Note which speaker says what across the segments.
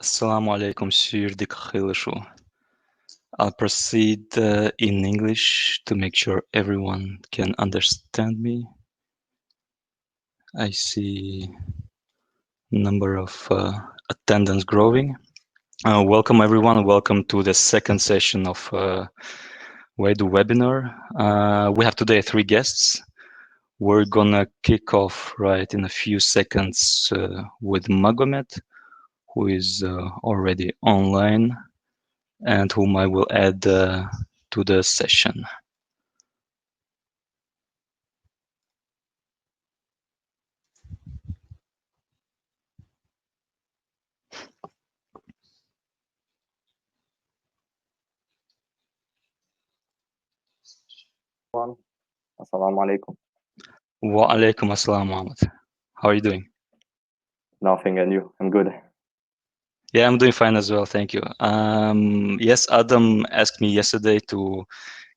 Speaker 1: Assalamu alaikum sur Dikhilishu. I'll proceed in English to make sure everyone can understand me. I see number of attendance growing. Welcome everyone. Welcome to the second session of WeyDu webinar. We have today 3 guests. We're gonna kick off right in a few seconds with Magomed, who is already online and whom I will add to the session.
Speaker 2: Assalamu alaikum.
Speaker 1: Wa alaikum assalam, Mohammed. How are you doing?
Speaker 2: Nothing, and you? I'm good.
Speaker 1: Yeah, I'm doing fine as well, thank you. Yes, Adam asked me yesterday to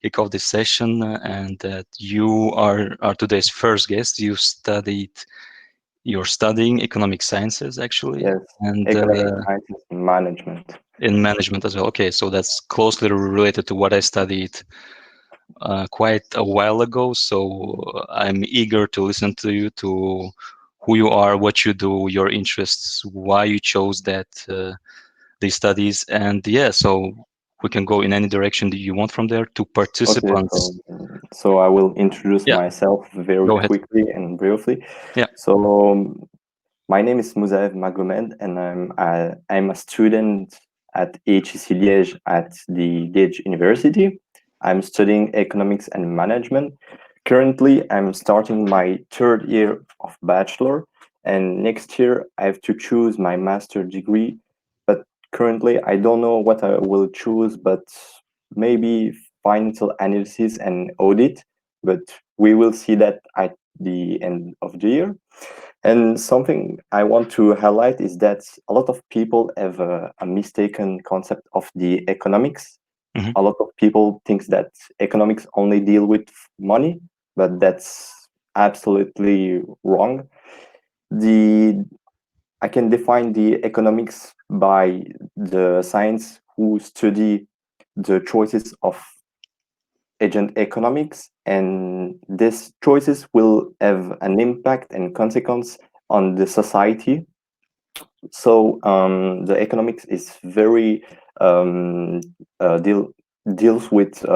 Speaker 1: kick off this session, and that you are today's first guest. You're studying economic sciences, actually,
Speaker 2: Yes,
Speaker 1: and
Speaker 2: economic sciences and management.
Speaker 1: in management as well. Okay, so that's closely related to what I studied quite a while ago. So I'm eager to listen to you, to who you are, what you do, your interests, why you chose these studies, and yeah, so we can go in any direction that you want from there. To
Speaker 2: Okay,
Speaker 1: participants,
Speaker 2: so I will introduce
Speaker 1: yeah,
Speaker 2: myself very
Speaker 1: go ahead.
Speaker 2: quickly and briefly.
Speaker 1: Yeah.
Speaker 2: So my name is Magomed, and I'm a student at HEC Liege at the Liege University. I'm studying economics and management. Currently, I'm starting my 3rd year of Bachelor, and next year I have to choose my master degree. But currently, I don't know what I will choose, but maybe financial analysis and audit. But we will see that at the end of the year. And something I want to highlight is that a lot of people have a mistaken concept of the economics.
Speaker 1: Mhm.
Speaker 2: A lot of people think that economics only deal with money, but that's absolutely wrong. I can define the economics by the science who study the choices of agent economics, and these choices will have an impact and consequence on the society. So the economics is very um, deals with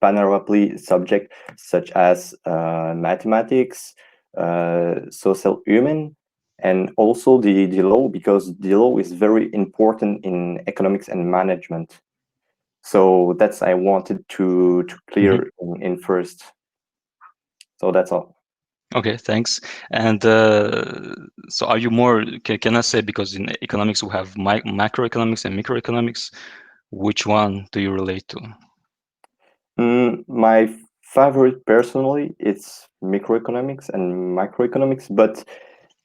Speaker 2: panoply subject such as mathematics, social human, and also the law, because the law is very important in economics and management. So that's I wanted to clear in first. So that's all.
Speaker 1: Okay, thanks. And so are you more, can I say, because in economics we have macroeconomics and microeconomics, which one do you relate to?
Speaker 2: My favorite personally, it's microeconomics and microeconomics, but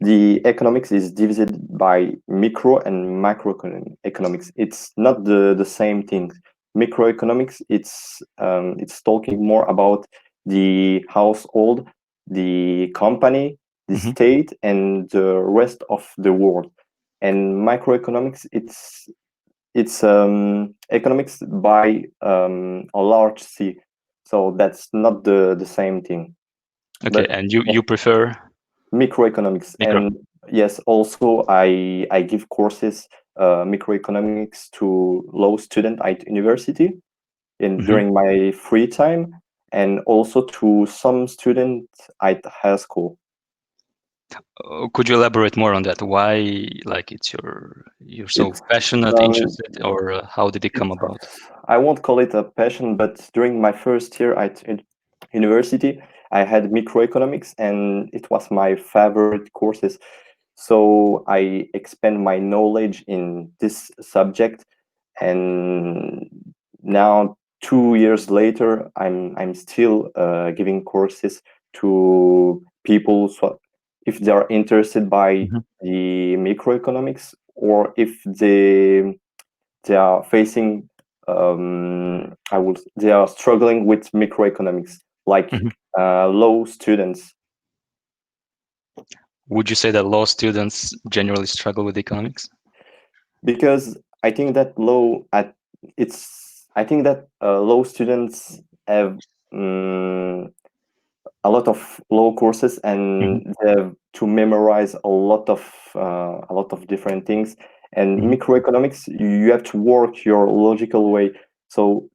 Speaker 2: the economics is divided by micro and macroeconomics. It's not the same thing. Microeconomics, it's talking more about the household, the company, the
Speaker 1: Mhm.
Speaker 2: state, and the rest of the world. And microeconomics, it's economics by a large C, so that's not the same thing.
Speaker 1: Okay,
Speaker 2: But
Speaker 1: and you prefer
Speaker 2: microeconomics,
Speaker 1: micro?
Speaker 2: and yes, also I give courses microeconomics to law student at university in
Speaker 1: Mhm.
Speaker 2: during my free time, and also to some students at high school.
Speaker 1: Could you elaborate more on that? Why, like, you're so
Speaker 2: It's
Speaker 1: passionate,
Speaker 2: um,
Speaker 1: interested, or how did it come
Speaker 2: it's
Speaker 1: about?
Speaker 2: I won't call it a passion, but during my first year at university, I had microeconomics, and it was my favorite courses. So I expand my knowledge in this subject, and now 2 years later, I'm still giving courses to people. So if they are interested by
Speaker 1: Mhm.
Speaker 2: the microeconomics, or if they are facing they are struggling with microeconomics, like
Speaker 1: Mhm.
Speaker 2: low students.
Speaker 1: Would you say that law students generally struggle with economics?
Speaker 2: because I think that law students have um, a lot of law courses,
Speaker 1: Hmm.
Speaker 2: and they have to memorize a lot of different things. And
Speaker 1: Hmm.
Speaker 2: microeconomics, you have to work your logical way, so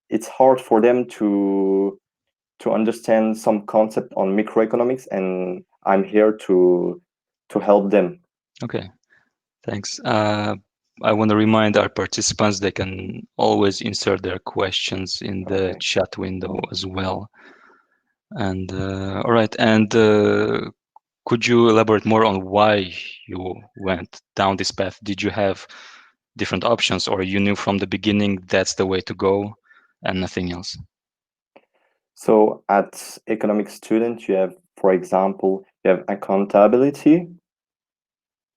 Speaker 2: it's hard for them to understand some concept on microeconomics, and I'm here to help them.
Speaker 1: Okay, thanks. I want to remind our participants they can always insert their questions in the
Speaker 2: Okay.
Speaker 1: chat window as well. And all right, and could you elaborate more on why you went down this path? Did you have different options, or you knew from the beginning that's the way to go and nothing else?
Speaker 2: So at economic student, you have, for example, you have accountability,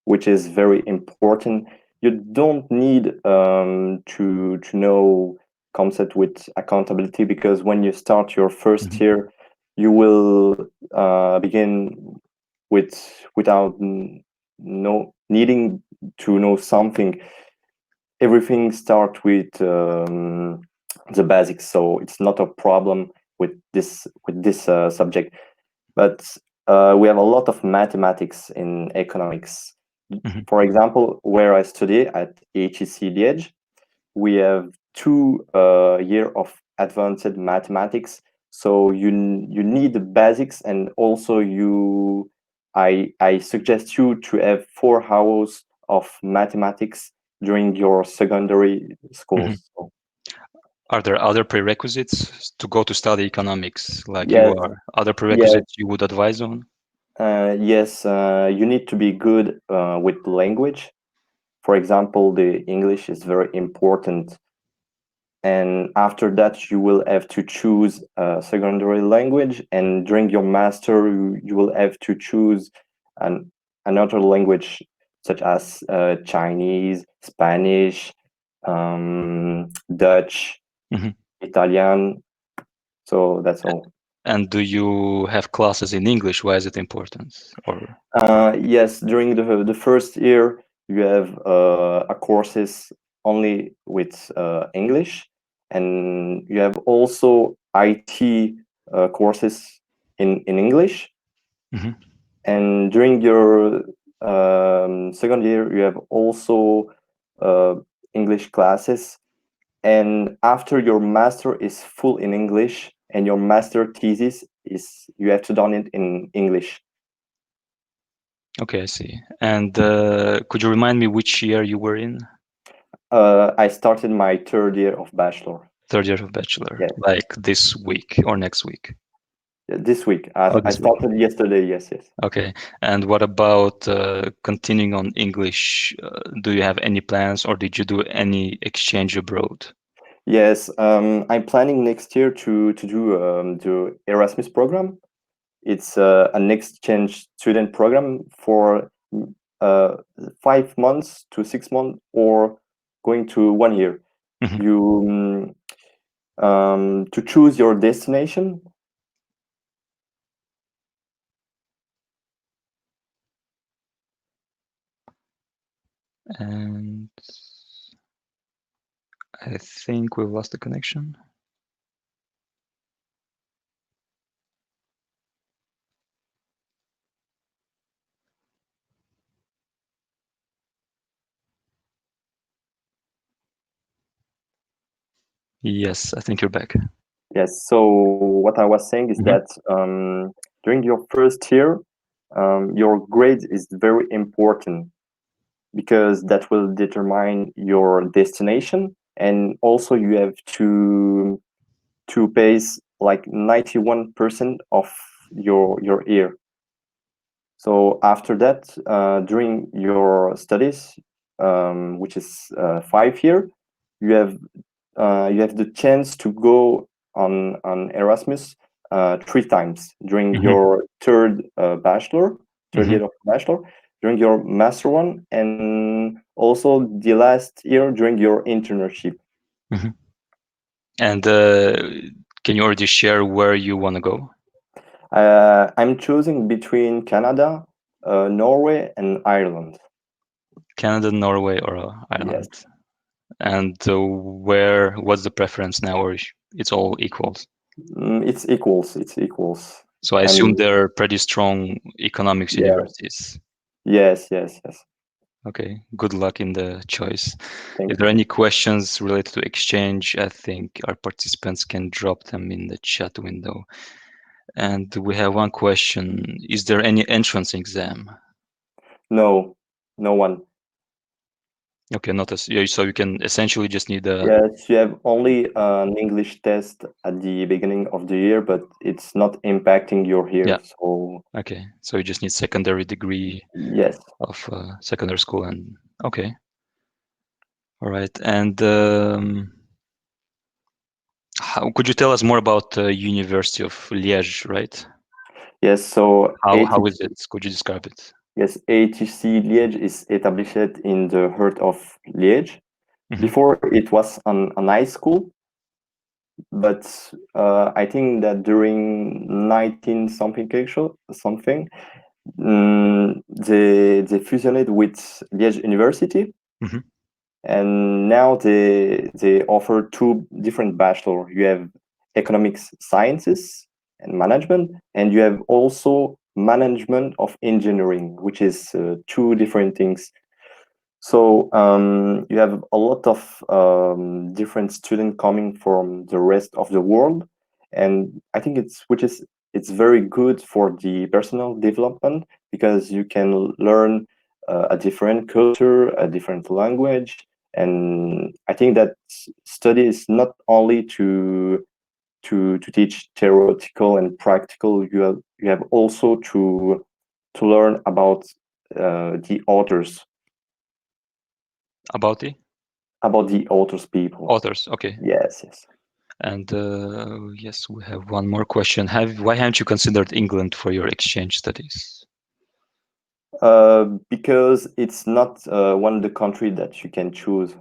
Speaker 2: which is very important. You don't need to know concept with accountability, because when you start your first
Speaker 1: Hmm.
Speaker 2: year, you will begin without no needing to know something. Everything start with the basics, so it's not a problem with this subject. But we have a lot of mathematics in economics.
Speaker 1: Hmm.
Speaker 2: For example, where I study at HEC Liege, we have 2 year of advanced mathematics. So you need the basics, and also I suggest you to have 4 hours of mathematics during your secondary
Speaker 1: Hmm.
Speaker 2: schools. So,
Speaker 1: Are there other prerequisites to go to study economics like you
Speaker 2: yes,
Speaker 1: are? Other
Speaker 2: yes,
Speaker 1: prerequisites you would advise on?
Speaker 2: yes. You need to be good with language. For example, the English is very important, and after that you will have to choose a secondary language, and during your master you will have to choose an another language, such as Chinese, Spanish, Dutch,
Speaker 1: Hmm.
Speaker 2: Italian. So that's all.
Speaker 1: And do you have classes in English? Why is it important? Or
Speaker 2: Yes, during the first year you have a courses only with English, and you have also IT courses in English.
Speaker 1: Mhm,
Speaker 2: And during your second year, you have also uh, English classes. And after your master is full in English, and your master thesis is you have to done it in English.
Speaker 1: okay, I see. And could you remind me which year you were in?
Speaker 2: I started my third year of bachelor.
Speaker 1: Third year of bachelor,
Speaker 2: Yeah,
Speaker 1: like this week or next week?
Speaker 2: this week.
Speaker 1: Oh,
Speaker 2: I
Speaker 1: this week.
Speaker 2: started yesterday. Yes, yes.
Speaker 1: Okay. And what about continuing on English? Do you have any plans, or did you do any exchange abroad?
Speaker 2: Yes, I'm planning next year to do the Erasmus program. It's an exchange student program for uh, 5 months to 6 months, or going to 1 year.
Speaker 1: Mhm.
Speaker 2: You to choose your destination.
Speaker 1: And I think we've lost the connection. Yes, I think you're back.
Speaker 2: Yes. So what I was saying is
Speaker 1: Mhm,
Speaker 2: that during your first year, your grade is very important, because that will determine your destination, and also you have to base like 91% of your year. So after that, during your studies, which is 5 year, you have the chance to go on Erasmus 3 times during
Speaker 1: mhm,
Speaker 2: your third
Speaker 1: mhm,
Speaker 2: year of bachelor, during your master one, and also the last year during your internship.
Speaker 1: mhm. And can you already share where you want to go?
Speaker 2: I'm choosing between Canada, Norway, and Ireland.
Speaker 1: Canada, Norway, or
Speaker 2: Yes.
Speaker 1: Ireland? And where? What's the preference now, or it's all equals?
Speaker 2: It's equals. It's equals.
Speaker 1: So I assume
Speaker 2: I'm
Speaker 1: they're pretty strong economics
Speaker 2: yeah.
Speaker 1: universities.
Speaker 2: Yes. Yes. Yes.
Speaker 1: Okay, good luck in the choice. If
Speaker 2: Thank
Speaker 1: there are
Speaker 2: you.
Speaker 1: any questions related to exchange, I think our participants can drop them in the chat window. And we have one question. Is there any entrance exam?
Speaker 2: No. No one.
Speaker 1: Okay, not as yeah, so you can essentially just need a
Speaker 2: Yes, you have only an English test at the beginning of the year, but it's not impacting your
Speaker 1: yeah,
Speaker 2: year. So
Speaker 1: okay. So you just need secondary degree
Speaker 2: yes.
Speaker 1: of secondary school and okay. All right. And how could you tell us more about University of Liège, right?
Speaker 2: Yes. So
Speaker 1: How is
Speaker 2: ATC.
Speaker 1: it? Could you describe it?
Speaker 2: Yes, ATC Liège is established in the heart of Liège.
Speaker 1: Hmm.
Speaker 2: Before it was an high school, but I think that during 19 something something, they fusioned with Liège University,
Speaker 1: Hmm.
Speaker 2: and now they offer two different bachelor. You have economics sciences and management, and you have also management of engineering, which is two different things. So you have a lot of different students coming from the rest of the world, and I think it's very good for the personal development because you can learn a different culture, a different language, and I think that study is not only to teach theoretical and practical. You have also to learn the authors
Speaker 1: About the
Speaker 2: about the authors people.
Speaker 1: authors. Okay.
Speaker 2: Yes, yes.
Speaker 1: And yes, we have one more question. Why haven't you considered England for your exchange studies
Speaker 2: Because it's not one of the country that you can choose.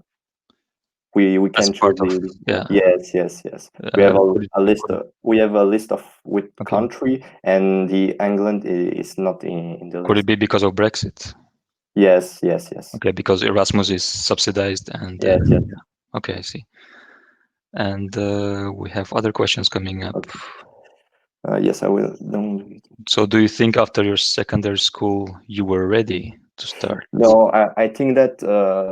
Speaker 2: We
Speaker 1: as
Speaker 2: can choose
Speaker 1: part of yeah?
Speaker 2: yes, yes, yes. We have
Speaker 1: Could it,
Speaker 2: a list.
Speaker 1: could it-
Speaker 2: We have a list of with
Speaker 1: okay.
Speaker 2: country, and the England is not in the
Speaker 1: Could it
Speaker 2: list.
Speaker 1: be because of Brexit?
Speaker 2: Yes, yes, yes,
Speaker 1: Okay, because Erasmus is subsidized and
Speaker 2: yes, yes.
Speaker 1: yeah. Okay, I see. And we have other questions coming up.
Speaker 2: Okay. Yes, I will. Don't.
Speaker 1: So do you think after your secondary school you were ready to start?
Speaker 2: No, I think that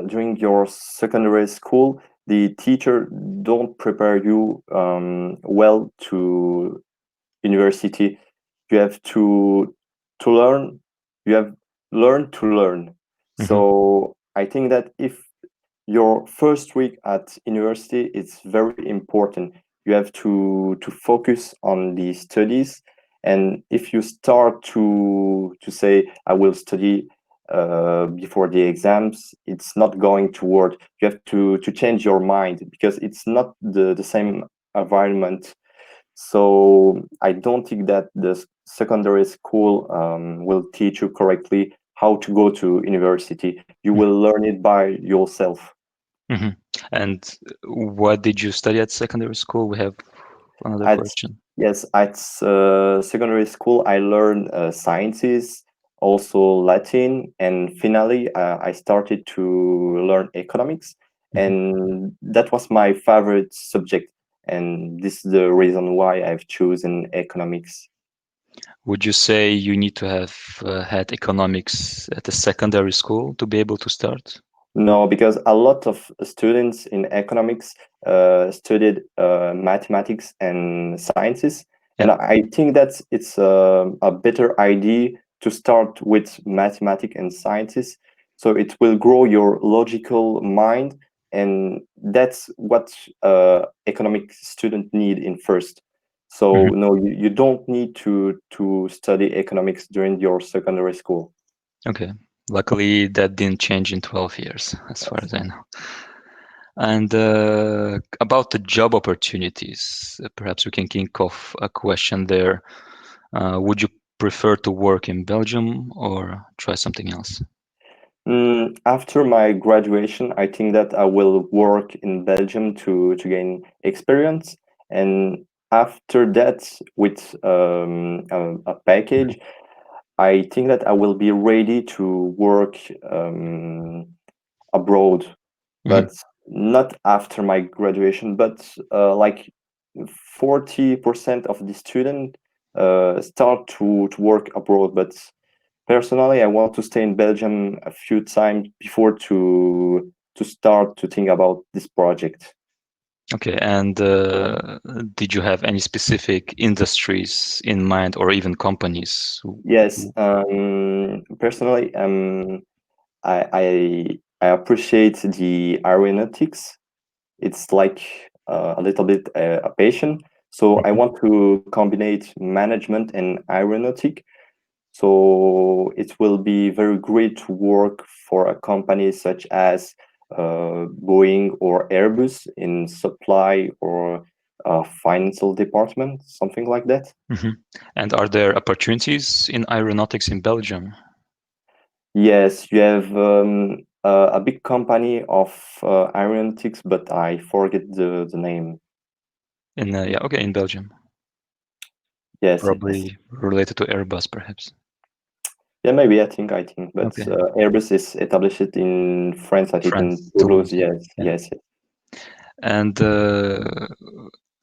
Speaker 2: during your secondary school, the teacher don't prepare you well to university. You have to learn. You have learn to learn.
Speaker 1: Hmm.
Speaker 2: So I think that if your first week at university is very important, you have to focus on the studies, and if you start to say I will study before the exams, it's not going to work. You have to change your mind because it's not the same environment. So I don't think that the secondary school will teach you correctly how to go to university. You will learn it by yourself.
Speaker 1: Hmm. And what did you study at secondary school? We have another
Speaker 2: At
Speaker 1: question.
Speaker 2: yes, at secondary school, I learned sciences, also Latin, and finally, I started to learn economics,
Speaker 1: Mhm.
Speaker 2: and that was my favorite subject, and this is the reason why I've chosen economics.
Speaker 1: Would you say you need to have had economics at the secondary school to be able to start?
Speaker 2: No, because a lot of students in economics studied mathematics and sciences,
Speaker 1: Yeah.
Speaker 2: and I think that it's a better idea to start with mathematics and sciences, so it will grow your logical mind, and that's what economic student need in first. So
Speaker 1: Mhm.
Speaker 2: no, you don't need to study economics during your secondary school.
Speaker 1: Okay. Luckily, that didn't change in 12 years, as far as I know. And about the job opportunities, perhaps we can kick off a question there. Would you prefer to work in Belgium or try something else?
Speaker 2: After my graduation, I think that I will work in Belgium to gain experience, and after that, with a package, I think that I will be ready to work abroad,
Speaker 1: Mhm.
Speaker 2: but not after my graduation. But like 40% of the student start to work abroad. But personally, I want to stay in Belgium a few times before to start to think about this project.
Speaker 1: Okay, and did you have any specific industries in mind or even companies?
Speaker 2: Yes, personally, I appreciate the aeronautics. It's like a little bit a passion. So I
Speaker 1: Mhm.
Speaker 2: want to combine management and aeronautic. So it will be very great to work for a company such as Boeing or Airbus in supply or financial department, something like that.
Speaker 1: Mhm. And are there opportunities in aeronautics in Belgium?
Speaker 2: Yes, you have a big company of aeronautics, but I forget the name.
Speaker 1: In yeah, okay, in Belgium,
Speaker 2: Yes, yes.
Speaker 1: probably related to Airbus, perhaps.
Speaker 2: Yeah, maybe I think, but
Speaker 1: Okay,
Speaker 2: Airbus is established in France. I think in
Speaker 1: France,
Speaker 2: Toulouse.
Speaker 1: Toulouse.
Speaker 2: Yes,
Speaker 1: Yeah.
Speaker 2: yes, yes.
Speaker 1: And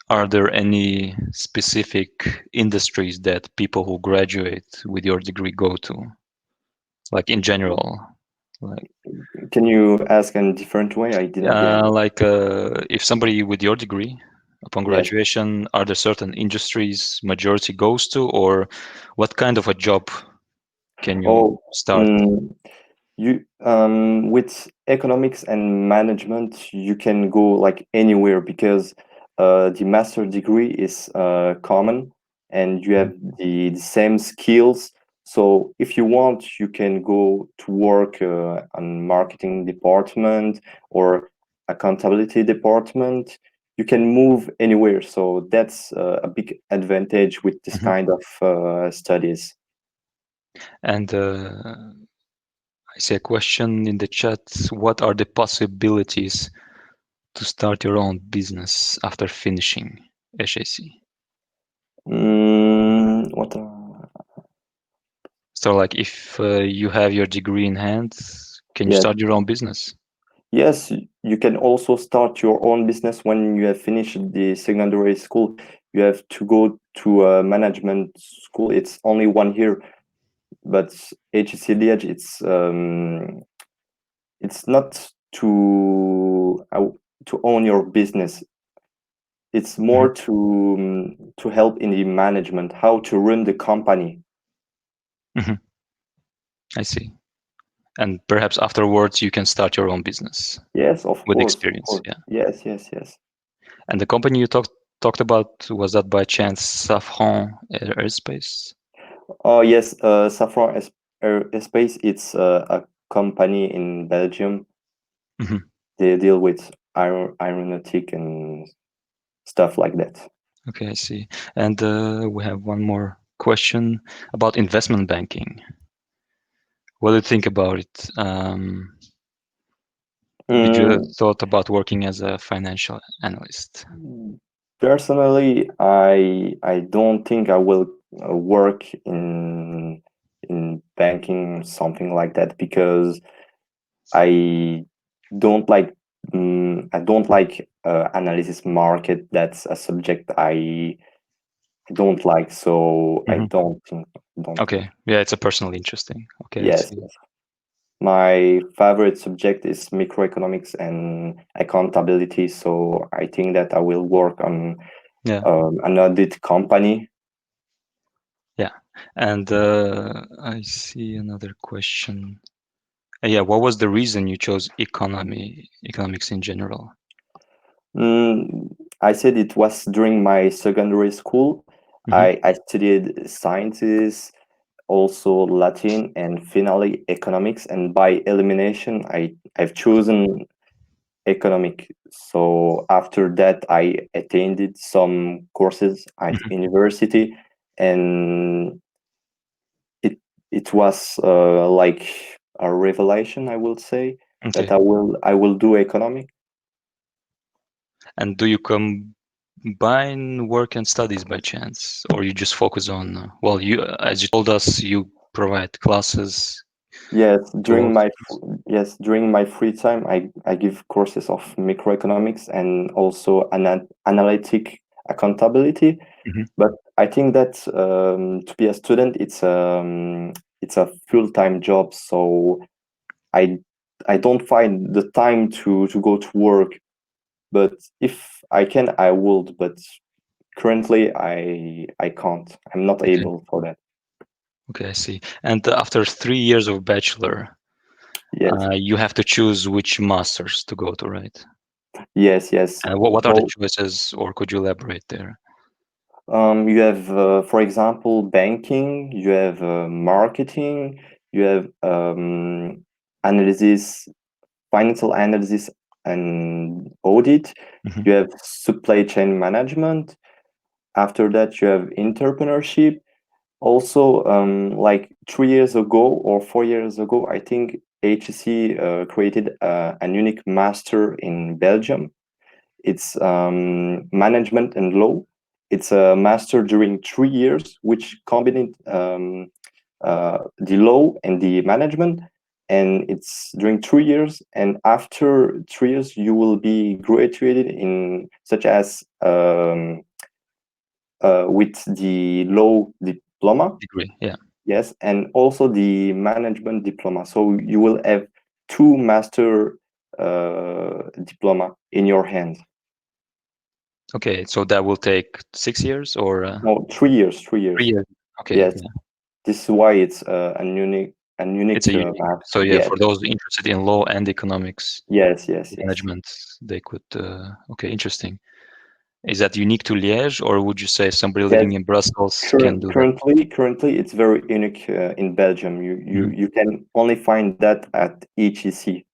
Speaker 1: are there any specific industries that people who graduate with your degree go to, like in general? Like,
Speaker 2: Can you ask in a different way? I didn't get it.
Speaker 1: if somebody with your degree, upon
Speaker 2: Yes.
Speaker 1: graduation, are there certain industries majority goes to, or what kind of a job can you
Speaker 2: Oh,
Speaker 1: start?
Speaker 2: mm, you with economics and management, you can go like anywhere because the master degree is common and you have the same skills. So if you want, you can go to work on marketing department or accountability department. You can move anywhere. So that's a big advantage with this
Speaker 1: Mhm.
Speaker 2: kind of studies.
Speaker 1: And I see a question in the chat. What are the possibilities to start your own business after finishing HAC?
Speaker 2: What?
Speaker 1: So, like, if you have your degree in hand, can you
Speaker 2: Yes.
Speaker 1: start your own business?
Speaker 2: Yes, you can also start your own business when you have finished the secondary school. You have to go to a management school. It's only 1 year, but HEC Liège, it's not to own your business. It's
Speaker 1: Mhm.
Speaker 2: more to help in the management, how to run the company.
Speaker 1: Mhm. I see. And perhaps afterwards you can start your own business
Speaker 2: Yes, of
Speaker 1: with
Speaker 2: course, of
Speaker 1: experience.
Speaker 2: course.
Speaker 1: Yeah.
Speaker 2: Yes, yes, yes.
Speaker 1: And the company you talked about, was that by chance Safran Aerospace?
Speaker 2: Oh yes, Safran Aerospace. It's a company in Belgium.
Speaker 1: Mhm.
Speaker 2: They deal with aeronautic and stuff like that.
Speaker 1: Okay, I see. And we have one more question about investment banking. What do you think about it? Did you
Speaker 2: Mm,
Speaker 1: thought about working as a financial analyst?
Speaker 2: personally, I don't think I will work in banking something like that because I I don't like analysis market. That's a subject I don't like. So I
Speaker 1: Hmm.
Speaker 2: don't think.
Speaker 1: Okay, yeah, it's a personal interesting. Okay, I
Speaker 2: Yes,
Speaker 1: see.
Speaker 2: yes. My favorite subject is microeconomics and accountability. So I think that I will work on
Speaker 1: Yeah,
Speaker 2: an audit company.
Speaker 1: yeah. And I see another question. Yeah, what was the reason you chose economics in general?
Speaker 2: Mm, I said it was during my secondary school.
Speaker 1: Hmm.
Speaker 2: I studied sciences, also Latin, and finally economics. And by elimination, I've chosen economic. So after that, I attended some courses at
Speaker 1: Hmm.
Speaker 2: university, and it it was like a revelation, I will say, that
Speaker 1: Okay.
Speaker 2: I will do economic.
Speaker 1: And do you combine work and studies by chance, or you just focus on? Well, you, as you told us, you provide classes.
Speaker 2: Yes,
Speaker 1: to all
Speaker 2: during my free time, I give courses of microeconomics and also analytic accountability.
Speaker 1: students?
Speaker 2: But I think that to be a student, it's a full-time job. So I I don't find the time to go to work. But if I can, I would. But currently, I can't. I'm not
Speaker 1: Okay,
Speaker 2: able for that.
Speaker 1: okay, I see. And after 3 years of bachelor,
Speaker 2: Yes,
Speaker 1: you have to choose which masters to go to, right?
Speaker 2: yes, yes.
Speaker 1: What are the
Speaker 2: So
Speaker 1: choices, or could you elaborate there?
Speaker 2: you have, for example, banking. You have marketing. You have analysis, financial analysis, and audit.
Speaker 1: Hmm.
Speaker 2: You have supply chain management. After that, you have entrepreneurship. Also, like 3 years ago or 4 years ago, I think HEC created an unique master in Belgium. It's management and law. It's a master during 3 years, which combined the law and the management. And it's during 3 years. And after 3 years, you will be graduated in such as with the law diploma.
Speaker 1: Degree, yeah.
Speaker 2: Yes, and also the management diploma. So you will have two master diploma in your hands.
Speaker 1: Okay, so that will take 6 years or
Speaker 2: No, 3 years. 3 years.
Speaker 1: 3 years. Okay,
Speaker 2: Yes,
Speaker 1: yeah.
Speaker 2: this is why it's a
Speaker 1: It's a
Speaker 2: unique
Speaker 1: unique. So
Speaker 2: master.
Speaker 1: yeah,
Speaker 2: Yes,
Speaker 1: for those interested in law and economics
Speaker 2: yes, yes, yes.
Speaker 1: management, they could. Okay, interesting. Is that unique to Liège, or would you say somebody
Speaker 2: Yes.
Speaker 1: living in Brussels can do that?
Speaker 2: Currently, it's very unique in Belgium.
Speaker 1: Mhm.
Speaker 2: You can only find that at EGC.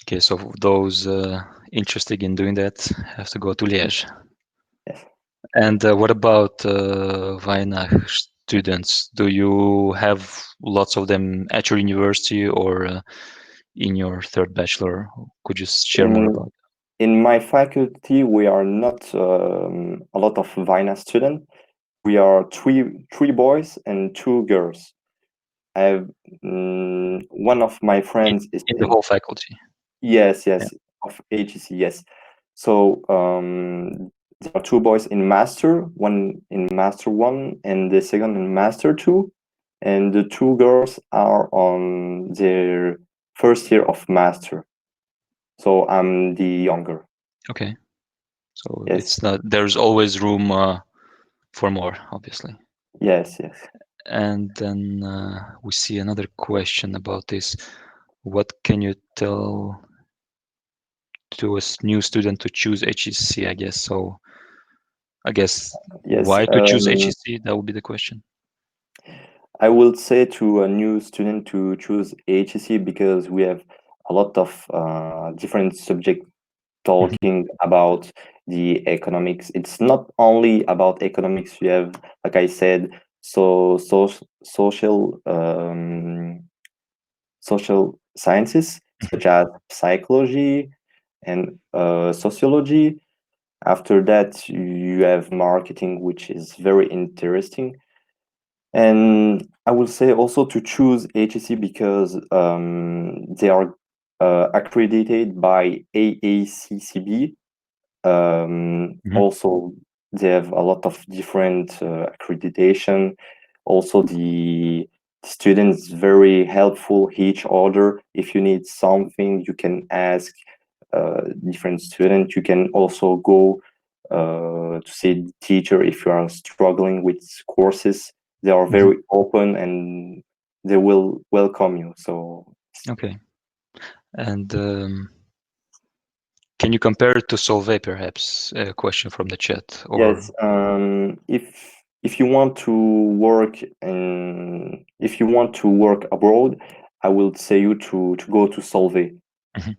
Speaker 1: Okay, so for those interested in doing that have to go to Liège.
Speaker 2: Yes.
Speaker 1: And what about Weihnacht students? Do you have lots of them at your university or in your third bachelor? Could you share more
Speaker 2: In
Speaker 1: about
Speaker 2: in my faculty, we are not a lot of Vina students. We are three boys and two girls. I have one of my
Speaker 1: in,
Speaker 2: friends is
Speaker 1: in the
Speaker 2: in
Speaker 1: whole faculty?
Speaker 2: yes,
Speaker 1: Yeah.
Speaker 2: yes, of HEC, yes. So there are two boys in master, one in master one and the second in master two, and the two girls are on their first year of master. So I'm the younger.
Speaker 1: Okay. So
Speaker 2: Yes,
Speaker 1: it's not. There's always room for more, obviously.
Speaker 2: yes, yes.
Speaker 1: And then we see another question about this. What can you tell to a new student to choose HEC? I guess so. I guess
Speaker 2: Yes,
Speaker 1: why to choose HEC? That would be the question.
Speaker 2: I will say to a new student to choose HEC because we have a lot of different subjects
Speaker 1: Mhm.
Speaker 2: talking about the economics. It's not only about economics. You have, like I said, social social sciences
Speaker 1: Mhm.
Speaker 2: such as psychology and sociology. After that, you have marketing, which is very interesting. And I will say also to choose HEC because they are accredited by AACCB.
Speaker 1: Mhm.
Speaker 2: Also, they have a lot of different accreditation. Also, the students very helpful each other. If you need something, you can ask different student. You can also go to see the teacher if you are struggling with courses. They are
Speaker 1: Mhm.
Speaker 2: very open and they will welcome you. So
Speaker 1: Okay. And can you compare it to Solvay, perhaps? A question from the chat, or
Speaker 2: yes, if you want to work if you want to work abroad, I will say you to go to Solvay.
Speaker 1: Mhm.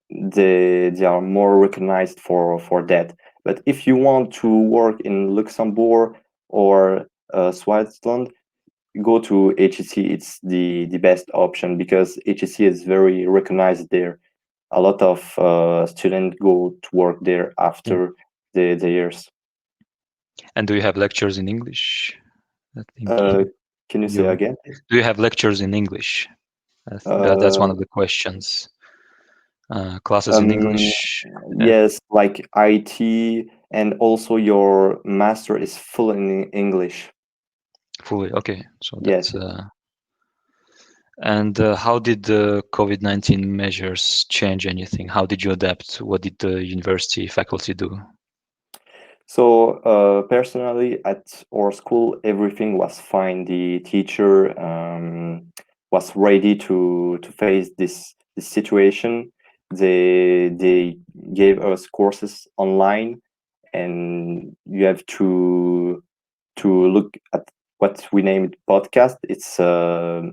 Speaker 2: They are more recognized for that. But if you want to work in Luxembourg or Switzerland, go to HEC. It's the best option because HEC is very recognized there. A lot of students go to work there
Speaker 1: yeah.
Speaker 2: after the years.
Speaker 1: And do you have lectures in English? I think.
Speaker 2: Uh, Can you say
Speaker 1: You
Speaker 2: again, please?
Speaker 1: do you have lectures in English? That's one
Speaker 2: Uh,
Speaker 1: of the questions. Classes in
Speaker 2: um,
Speaker 1: English at
Speaker 2: yes, like IT, and also your master is full in English.
Speaker 1: fully. Okay, so
Speaker 2: Yes.
Speaker 1: that's and how did the COVID-19 measures change anything? How did you adapt? What did the university faculty do?
Speaker 2: So personally, at our school, everything was fine. The teacher was ready to face this situation. They gave us courses online, and you have to look at what we named podcast. It's a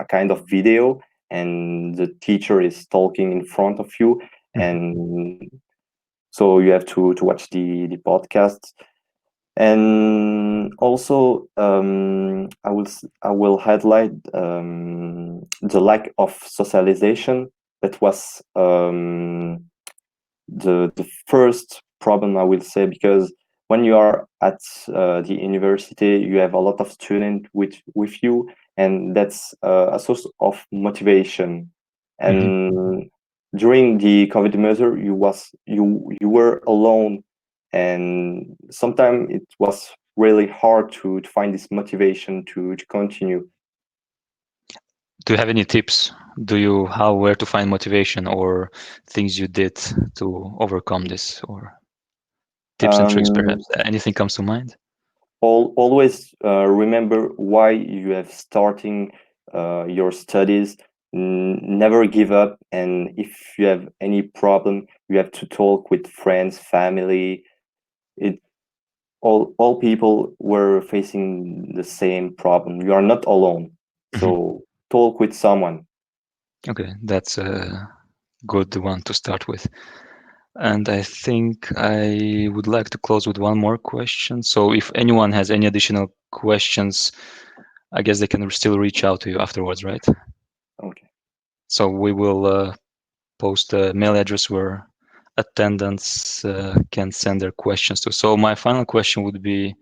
Speaker 2: kind of video, and the teacher is talking in front of you,
Speaker 1: Mhm.
Speaker 2: and so you have to watch the podcast. And also, I will highlight the lack of socialization. That was the first problem, I will say, because when you are at the university, you have a lot of students with you, and that's a source of motivation.
Speaker 1: Mhm.
Speaker 2: And during the COVID measure, you were alone, and sometimes it was really hard to find this motivation to continue.
Speaker 1: Do you have any tips? Do you how where to find motivation or things you did to overcome this or tips and tricks
Speaker 2: Um,
Speaker 1: perhaps? Anything comes to mind?
Speaker 2: always remember why you have starting your studies. Never give up, and if you have any problem, you have to talk with friends, family. It all people were facing the same problem. You are not alone,
Speaker 1: Mhm.
Speaker 2: so talk with someone.
Speaker 1: Okay, that's a good one to start with. And I think I would like to close with one more question. So if anyone has any additional questions, I guess they can still reach out to you afterwards, right?
Speaker 2: Okay.
Speaker 1: So we will post a mail address where attendants can send their questions to. So my final question would be,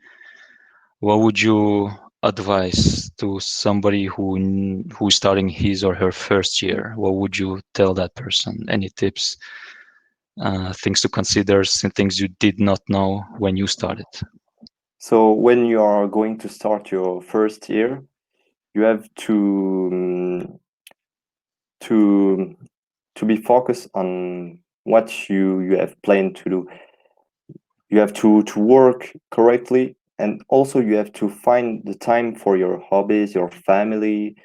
Speaker 1: what would you advise to somebody who's starting his or her first year? What would you tell that person? Any tips, things to consider, things you did not know when you started?
Speaker 2: So when you are going to start your first year, you have to to be focused on what you have planned to do. You have to work correctly, and also you have to find the time for your hobbies, your family.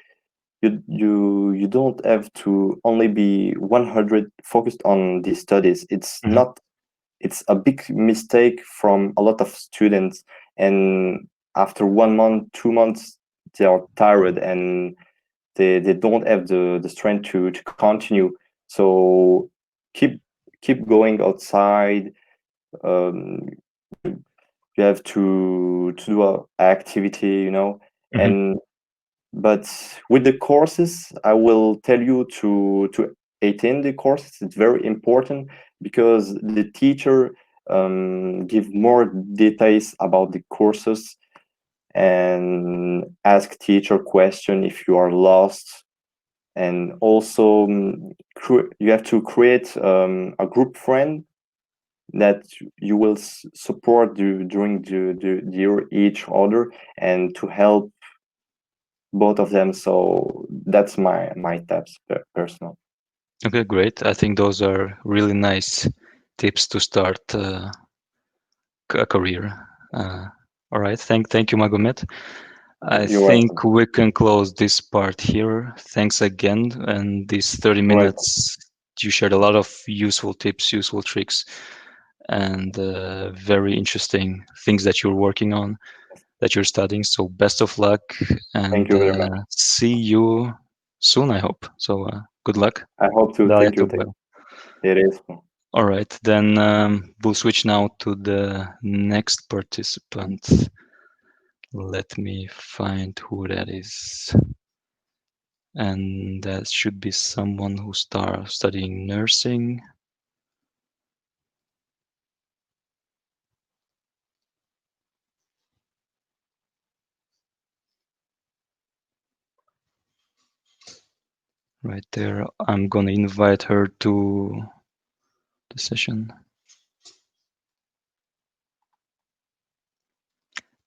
Speaker 2: You don't have to only be 100 focused on the studies. It's
Speaker 1: Hmm.
Speaker 2: not, it's a big mistake from a lot of students, and after 1 month, 2 months, they are tired, and they don't have the strength to continue. So keep keep going outside. um, you have to do a activity,
Speaker 1: Hmm.
Speaker 2: and but with the courses, I will tell you to attend the courses. It's very important because the teacher give more details about the courses, and ask teacher question if you are lost. And also you have to create a group friend that you will support during the year each other, and to help both of them. So that's my tips, personal.
Speaker 1: Okay, great. I think those are really nice tips to start a career. Uh, all right, thank you, Magomed. I
Speaker 2: You're
Speaker 1: think
Speaker 2: welcome.
Speaker 1: we can close this part here. Thanks again. And these 30
Speaker 2: You're welcome.
Speaker 1: minutes, you shared a lot of useful tips, useful tricks, and very interesting things that you're working on, that you're studying. So best of luck
Speaker 2: Thank
Speaker 1: and
Speaker 2: you very much.
Speaker 1: see you soon, I hope. So good luck.
Speaker 2: I hope to.
Speaker 1: Dália
Speaker 2: Thank you.
Speaker 1: tudo bem.
Speaker 2: It is.
Speaker 1: All right, then we'll switch now to the next participant. Let me find who that is. And that should be someone who starts studying nursing. right there. I'm gonna invite her to the session.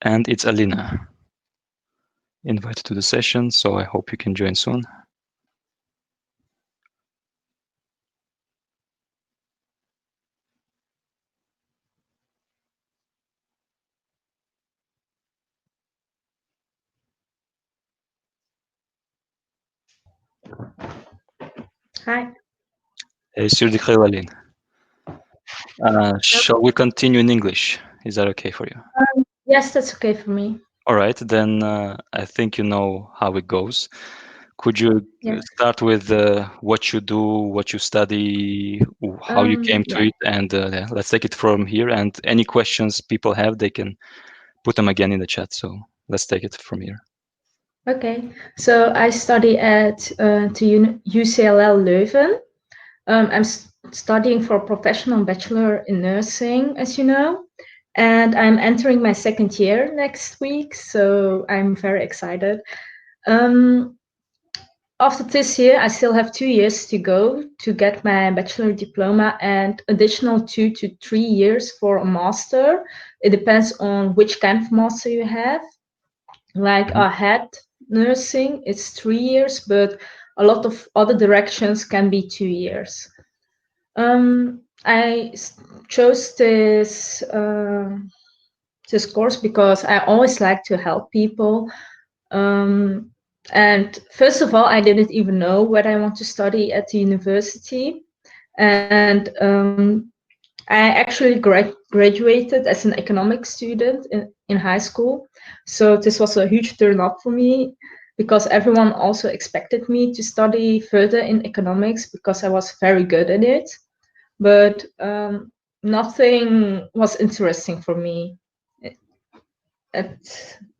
Speaker 1: And it's Alina invited to the session, so I hope you can join soon.
Speaker 3: Hi.
Speaker 1: Sürdük Aline. Shall we continue in English? Is that okay for you?
Speaker 3: Yes, that's okay for me.
Speaker 1: All right, then I think you know how it goes. Could you
Speaker 3: Yes.
Speaker 1: start with what you do, what you study, how you came to
Speaker 3: Yeah.
Speaker 1: it, and yeah, let's take it from here. And any questions people have, they can put them again in the chat. So let's take it from here.
Speaker 3: Okay. So I study at UCLL Leuven. I'm studying for a professional bachelor in nursing, as you know, and I'm entering my second year next week. So I'm very excited. After this year, I still have 2 years to go to get my bachelor diploma and additional 2 to 3 years for a master. It depends on which kind of master you have. Like
Speaker 1: Mhm.
Speaker 3: a head nursing, it's 3 years, but a lot of other directions can be 2 years. I chose this course because I always like to help people. And first of all, I didn't even know what I want to study at the university. And I actually graduated as an economics student in high school. So this was a huge turn up for me because everyone also expected me to study further in economics because I was very good at it. But nothing was interesting for me at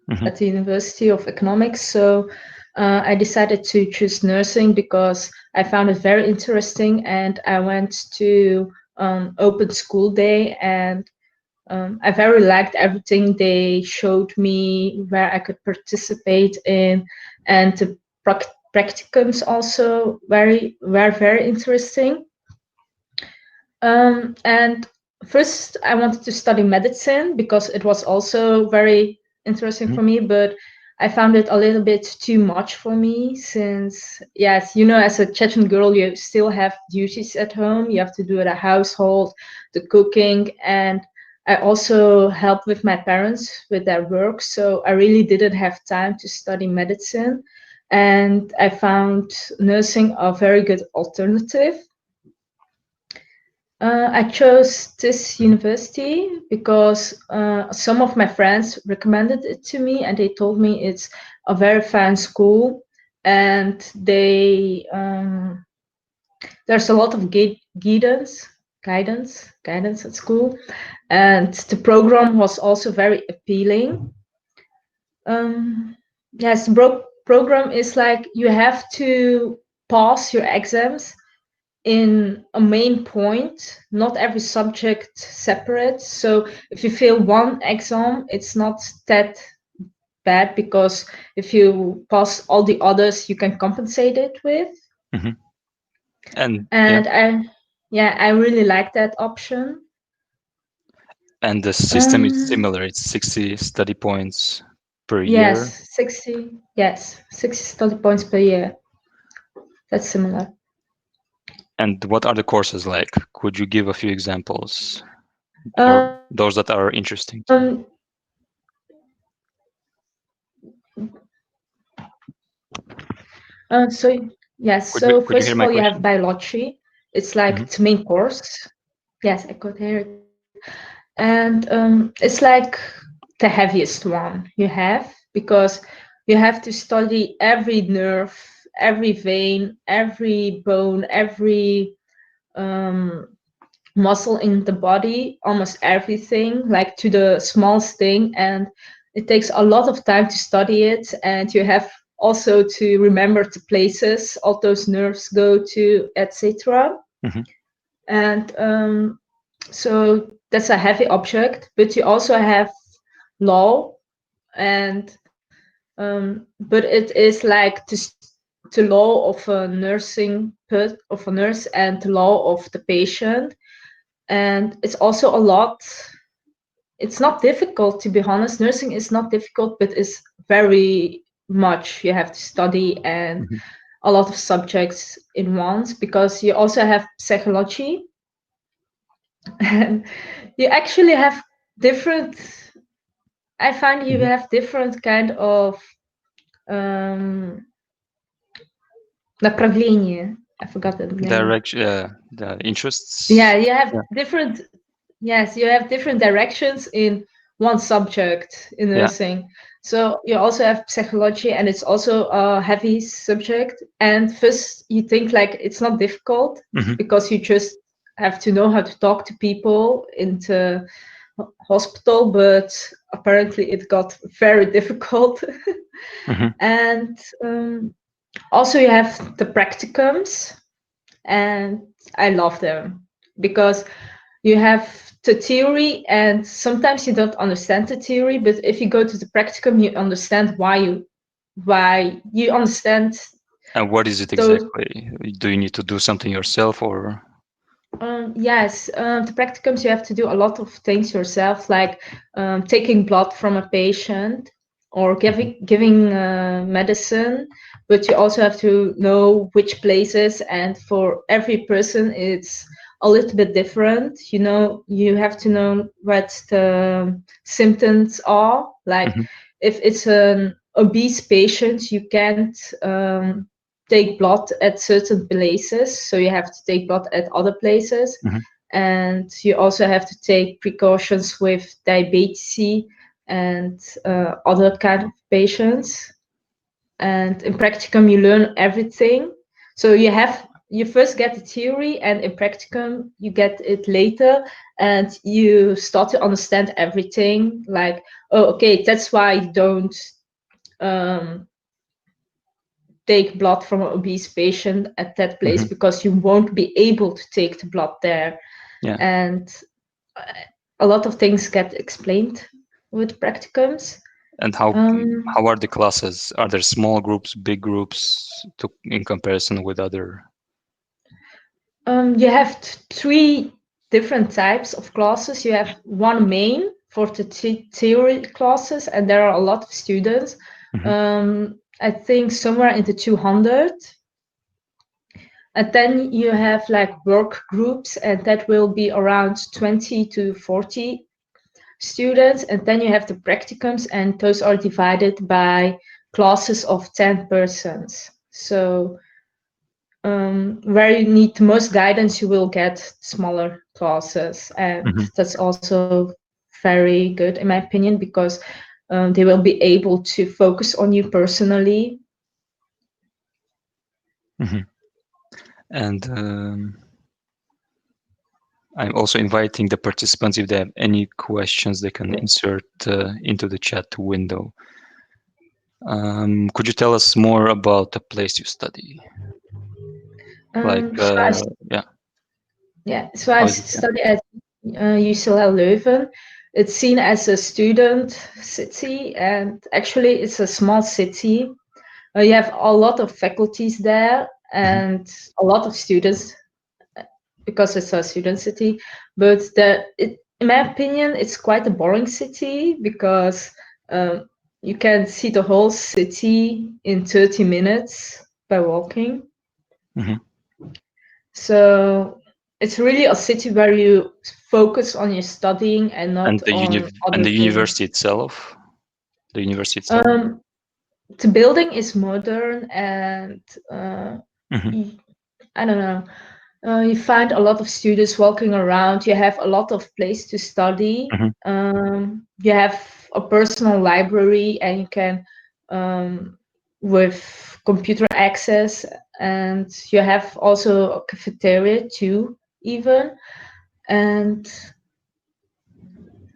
Speaker 1: Mhm.
Speaker 3: at the University of Economics. So I decided to choose nursing because I found it very interesting, and I went to open school day, and I very liked everything they showed me where I could participate in, and the practicums also were very interesting. And first, I wanted to study medicine because it was also very interesting
Speaker 1: Mhm.
Speaker 3: for me, but I found it a little bit too much for me since, yes, you know, as a Chechen girl, you still have duties at home. You have to do the household, the cooking, and I also help with my parents with their work. So I really didn't have time to study medicine. And I found nursing a very good alternative. I chose this university because some of my friends recommended it to me, and they told me it's a very fine school, and there's a lot of guidance at school, and the program was also very appealing. Yes, program is like you have to pass your exams in a main point, not every subject separate. So if you fail one exam, it's not that bad because if you pass all the others, you can compensate it with.
Speaker 1: Mhm. And yeah,
Speaker 3: And I really like that option.
Speaker 1: and the system is
Speaker 3: Um,
Speaker 1: similar. It's 60 study points per year.
Speaker 3: yes, 60 study points per year. That's similar.
Speaker 1: And what are the courses like? Could you give a few examples, or
Speaker 3: Um,
Speaker 1: those that are interesting to you?
Speaker 3: yes,
Speaker 1: Could you
Speaker 3: so
Speaker 1: could you
Speaker 3: first
Speaker 1: hear
Speaker 3: of
Speaker 1: my
Speaker 3: all, you have
Speaker 1: question?
Speaker 3: biology. It's like
Speaker 1: Mhm.
Speaker 3: its main course. Yes, I could hear it. And it's like the heaviest one you have because you have to study every nerve, every vein, every bone, every um, muscle in the body, almost everything, like to the smallest thing. And it takes a lot of time to study it. And you have also to remember the places all those nerves go to, etc.
Speaker 1: Mhm.
Speaker 3: And so that's a heavy object, but you also have law, and but it is like the law of a nurse and the law of the patient. And it's also a lot. It's not difficult, to be honest. Nursing is not difficult, but it's very much you have to study and
Speaker 1: Mhm.
Speaker 3: a lot of subjects in once, because you also have psychology and you actually have different. I find you
Speaker 1: Mhm.
Speaker 3: have different kind of направления. I forgot the name.
Speaker 1: Direction, the interests.
Speaker 3: Yeah, you have
Speaker 1: Yeah,
Speaker 3: different. Yes, you have different directions in one subject in
Speaker 1: yeah.
Speaker 3: nursing. So you also have psychology, and it's also a heavy subject. And first, you think like it's not difficult
Speaker 1: Mhm.
Speaker 3: because you just have to know how to talk to people in the hospital, but apparently it got very difficult.
Speaker 1: Mhm.
Speaker 3: And also, you have the practicums, and I love them because you have the theory, and sometimes you don't understand the theory, but if you go to the practicum, you understand why you understand
Speaker 1: And what is it
Speaker 3: those.
Speaker 1: exactly? Do you need to do something yourself or?
Speaker 3: Yes, the practicums you have to do a lot of things yourself, like taking blood from a patient or
Speaker 1: Mhm.
Speaker 3: giving medicine, but you also have to know which places, and for every person it's a little bit different. You know, you have to know what the symptoms are. Like
Speaker 1: Mhm.
Speaker 3: if it's an obese patient, you can't take blood at certain places, so you have to take blood at other places.
Speaker 1: Mhm.
Speaker 3: And you also have to take precautions with diabetes and other kind of patients. And in practicum you learn everything, so you first get the theory, and in practicum you get it later, and you start to understand everything, like, oh, okay, that's why you don't um, take blood from an obese patient at that place,
Speaker 1: Mhm.
Speaker 3: because you won't be able to take the blood there.
Speaker 1: Yeah.
Speaker 3: And uh, a lot of things get explained with practicums.
Speaker 1: And how
Speaker 3: Um,
Speaker 1: how are the classes? Are there small groups, big groups, in comparison with other?
Speaker 3: you have three different types of classes. You have one main for the theory classes, and there are a lot of students.
Speaker 1: Mhm.
Speaker 3: I think somewhere in the 200. And then you have like work groups, and that will be around 20 to 40 students. And then you have the practicums, and those are divided by classes of 10 persons. So where you need the most guidance, you will get smaller classes. And
Speaker 1: Mhm.
Speaker 3: that's also very good, in my opinion, because they will be able to focus on you personally.
Speaker 1: Mhm. And I'm also inviting the participants, if they have any questions, they can insert into the chat window. Could you tell us more about the place you study? Like,
Speaker 3: So
Speaker 1: yeah,
Speaker 3: so I
Speaker 1: how is it? Yeah.
Speaker 3: study at UCL Leuven. It's seen as a student city, and actually it's a small city. You have a lot of faculties there
Speaker 1: Mhm.
Speaker 3: and a lot of students, because it's a student city. But in my opinion, it's quite a boring city, because um, you can see the whole city in 30 minutes by walking.
Speaker 1: Mhm.
Speaker 3: So it's really a city where you focus on your studying and
Speaker 1: And
Speaker 3: not
Speaker 1: the
Speaker 3: on other things.
Speaker 1: university itself, the university itself.
Speaker 3: Um, the building is modern, and
Speaker 1: Mhm.
Speaker 3: I don't know. You find a lot of students walking around. You have a lot of place to study.
Speaker 1: Mhm.
Speaker 3: You have a personal library, and you can, with computer access, and you have also a cafeteria too, even. And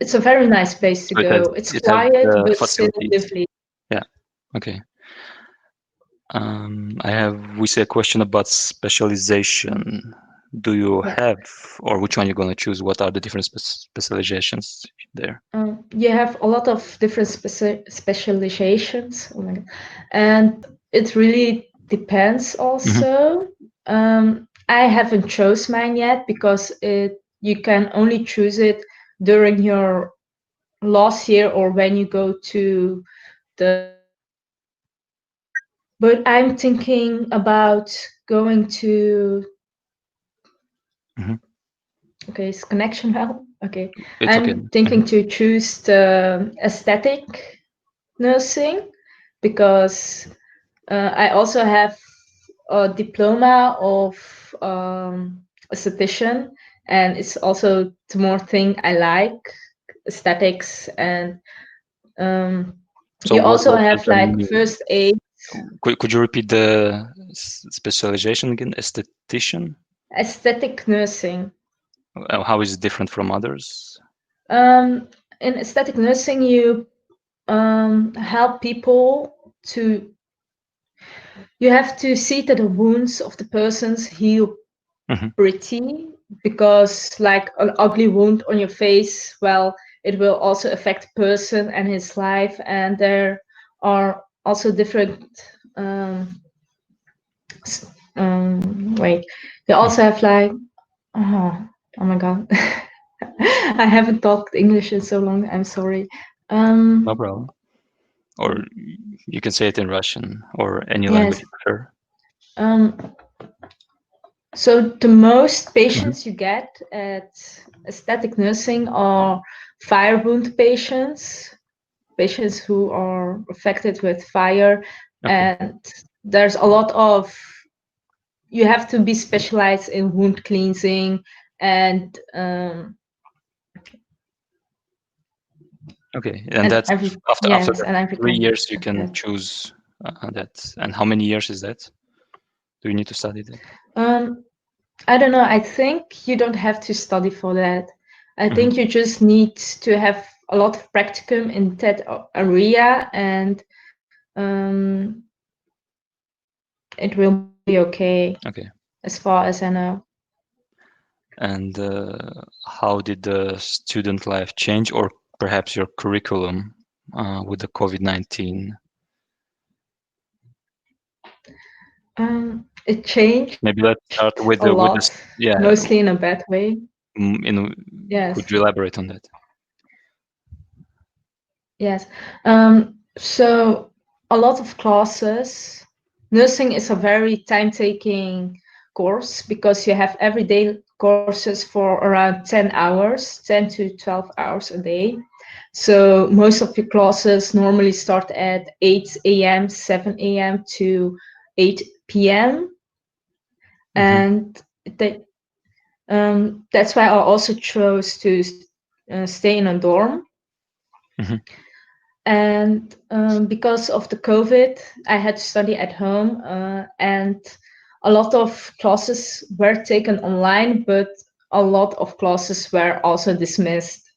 Speaker 3: it's a very nice place to
Speaker 1: So it has
Speaker 3: go. It's
Speaker 1: it has
Speaker 3: quiet,
Speaker 1: the
Speaker 3: but still
Speaker 1: facilities.
Speaker 3: lively.
Speaker 1: Yeah. Okay. We see a question about specialization. Do you
Speaker 3: Yeah.
Speaker 1: have, or which one you're going to choose? What are the different specializations there?
Speaker 3: You have a lot of different specializations. Oh my God. And it really depends also. I haven't chose mine yet because you can only choose it during your last year or when you go to the. But I'm thinking about going to. Okay, is connection well? Okay.
Speaker 1: It's okay.
Speaker 3: I'm thinking to choose the aesthetic nursing because I also have a diploma of aesthetician, and it's also the more thing I like, aesthetics, and
Speaker 1: So
Speaker 3: you
Speaker 1: what
Speaker 3: also
Speaker 1: does
Speaker 3: have
Speaker 1: that
Speaker 3: like
Speaker 1: mean?
Speaker 3: first aid.
Speaker 1: Could you repeat the specialization again? Esthetician?
Speaker 3: Aesthetic nursing.
Speaker 1: How is it different from others?
Speaker 3: In aesthetic nursing, you help people to. You have to see that the wounds of the persons heal pretty, because like an ugly wound on your face, well, it will also affect the person and his life, and there are also different wait, they also have like oh my god. I haven't talked English in so long, I'm sorry.
Speaker 1: No problem. Or you can say it in Russian or any language
Speaker 3: Yes.
Speaker 1: you prefer.
Speaker 3: So the most patients you get at aesthetic nursing are fire wound patients who are affected with fire, and there's a lot of, you have to be specialized in wound cleansing and
Speaker 1: Okay, and that's after
Speaker 3: yes,
Speaker 1: that
Speaker 3: and every
Speaker 1: 3 years you
Speaker 3: of
Speaker 1: can
Speaker 3: that.
Speaker 1: choose that. And how many years is that? Do you need to study that?
Speaker 3: I don't know. I think you don't have to study for that. I think you just need to have a lot of practicum in that area, and it will be okay.
Speaker 1: Okay.
Speaker 3: As far as I know.
Speaker 1: And how did the student life change, or perhaps your curriculum with the COVID-19?
Speaker 3: It changed
Speaker 1: Maybe let's start with
Speaker 3: a
Speaker 1: the
Speaker 3: lot,
Speaker 1: yeah.
Speaker 3: mostly in a bad way.
Speaker 1: Could
Speaker 3: Yes.
Speaker 1: you elaborate on that?
Speaker 3: Yes. So a lot of classes. Nursing is a very time-taking course because you have everyday courses for around 10 hours, 10 to 12 hours a day. So most of your classes normally start at 8 a.m., 7 a.m. to 8 p.m. And that's why I also chose to stay in a dorm. And because of the COVID, I had to study at home, and a lot of classes were taken online, but a lot of classes were also dismissed.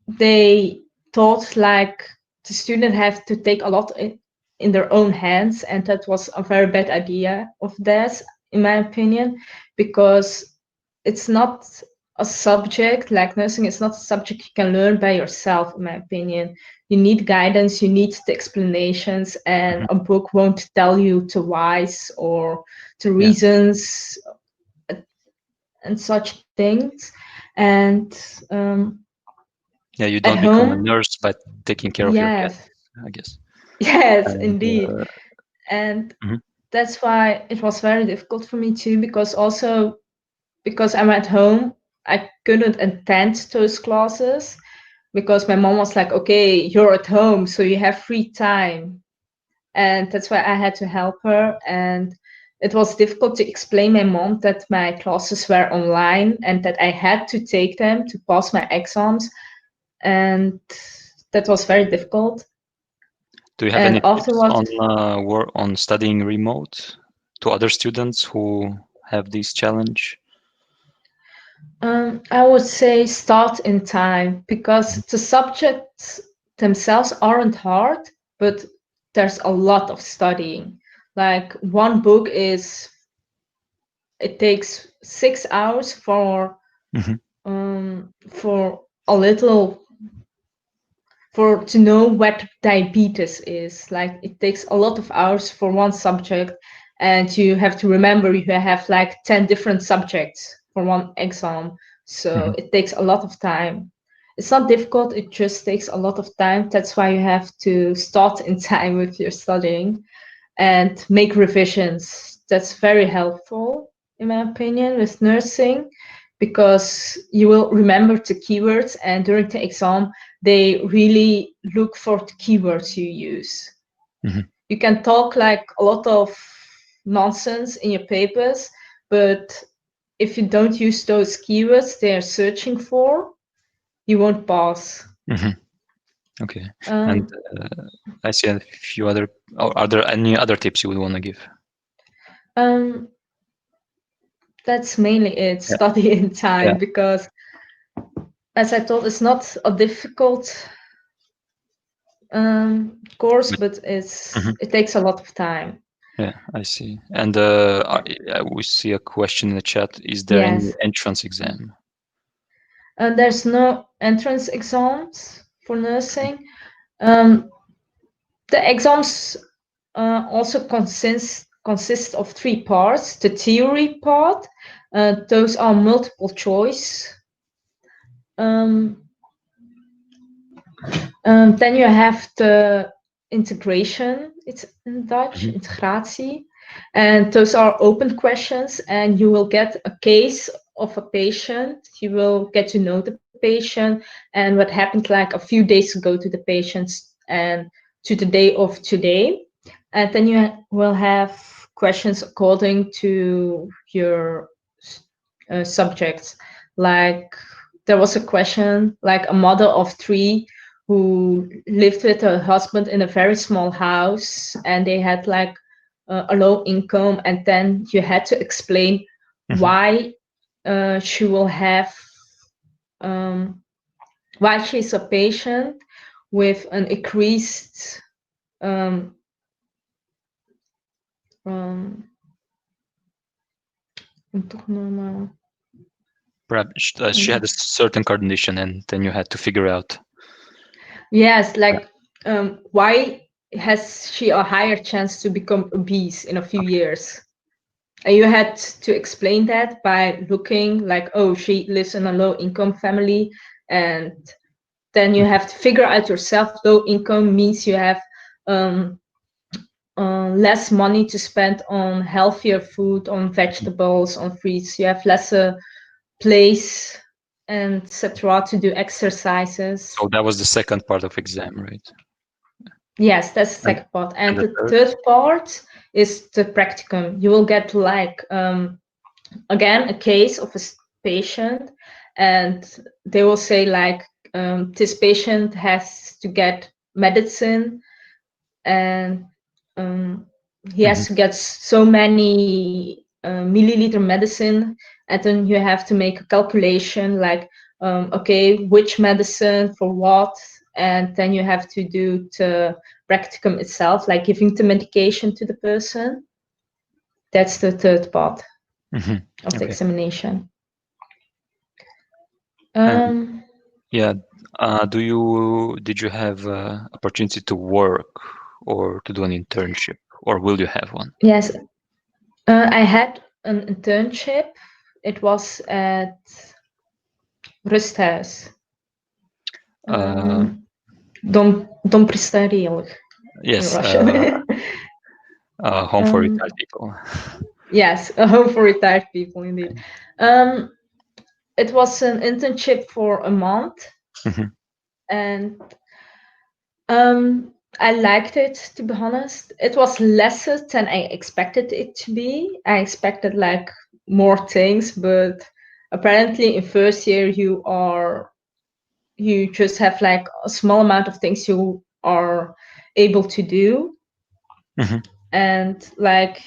Speaker 3: They thought like the student have to take a lot in their own hands, and that was a very bad idea of theirs, in my opinion, because it's not a subject, like nursing is not a subject you can learn by yourself, in my opinion. You need guidance, you need the explanations, and a book won't tell you the whys or the reasons and such things. And
Speaker 1: you
Speaker 3: at
Speaker 1: don't become a
Speaker 3: home,
Speaker 1: nurse by taking care of your cat,
Speaker 3: yes,
Speaker 1: I guess.
Speaker 3: yes,
Speaker 1: And
Speaker 3: indeed. And that's why it was very difficult for me too, because also because I'm at home, I couldn't attend those classes because my mom was like, okay, you're at home, so you have free time. And that's why I had to help her. And it was difficult to explain my mom that my classes were online and that I had to take them to pass my exams. And that was very difficult.
Speaker 1: do you have
Speaker 3: And
Speaker 1: any tips
Speaker 3: afterwards,
Speaker 1: on work on studying remote to other students who have this challenge?
Speaker 3: I would say start in time, because the subjects themselves aren't hard, but there's a lot of studying. Like one book it takes 6 hours for a little to know what diabetes is. Like it takes a lot of hours for one subject, and you have to remember you have like 10 different subjects for one exam. So it takes a lot of time. It's not difficult, it just takes a lot of time. That's why you have to start in time with your studying and make revisions. That's very helpful, in my opinion, with nursing, because you will remember the keywords, and during the exam, they really look for the keywords you use. You can talk like a lot of nonsense in your papers, but if you don't use those keywords they are searching for, you won't pass.
Speaker 1: Okay. And I see a few other. Are there any other tips you would want to give?
Speaker 3: That's mainly it. Study in time, because as I thought, it's not a difficult course, but it takes a lot of time.
Speaker 1: Yeah, I see. And we see a question in the chat. Is there any entrance exam?
Speaker 3: There's no entrance exams for nursing. The exams also consist of 3 parts. The theory part, those are multiple choice. Then you have the integration, it's in Dutch, integratie. And those are open questions, and you will get a case of a patient. You will get to know the patient and what happened like a few days ago to the patients and to the day of today. And then you will have questions according to your subjects. Like there was a question like a mother of 3 who lived with her husband in a very small house, and they had like a low income, and then you had to explain why she will have why she's a patient with an increased
Speaker 1: Perhaps she had a certain condition, and then you had to figure out.
Speaker 3: Yes, like why has she a higher chance to become obese in a few years? And you had to explain that by looking like, oh, she lives in a low income family, and then you have to figure out yourself. Low income means you have less money to spend on healthier food, on vegetables, on fruits. You have less place, and etc. to do exercises.
Speaker 1: So that was the second part of exam, right?
Speaker 3: Yes, that's the second part. And the third part is the practicum. You will get like again a case of a patient, and they will say like this patient has to get medicine, and he has to get so many milliliter medicine, and then you have to make a calculation like okay, which medicine for what, and then you have to do the practicum itself, like giving the medication to the person. That's the third part of the examination.
Speaker 1: Yeah. Did you have opportunity to work or to do an internship, or will you have one?
Speaker 3: Yes, I had an internship. It was at Rusthuis. Dom Prestarielig.
Speaker 1: Yes.
Speaker 3: In Russian.
Speaker 1: Home for retired people.
Speaker 3: Yes, a home for retired people, indeed. It was an internship for a month, and I liked it, to be honest. It was lesser than I expected it to be. I expected like more things, but apparently in first year you just have like a small amount of things you are able to do. And like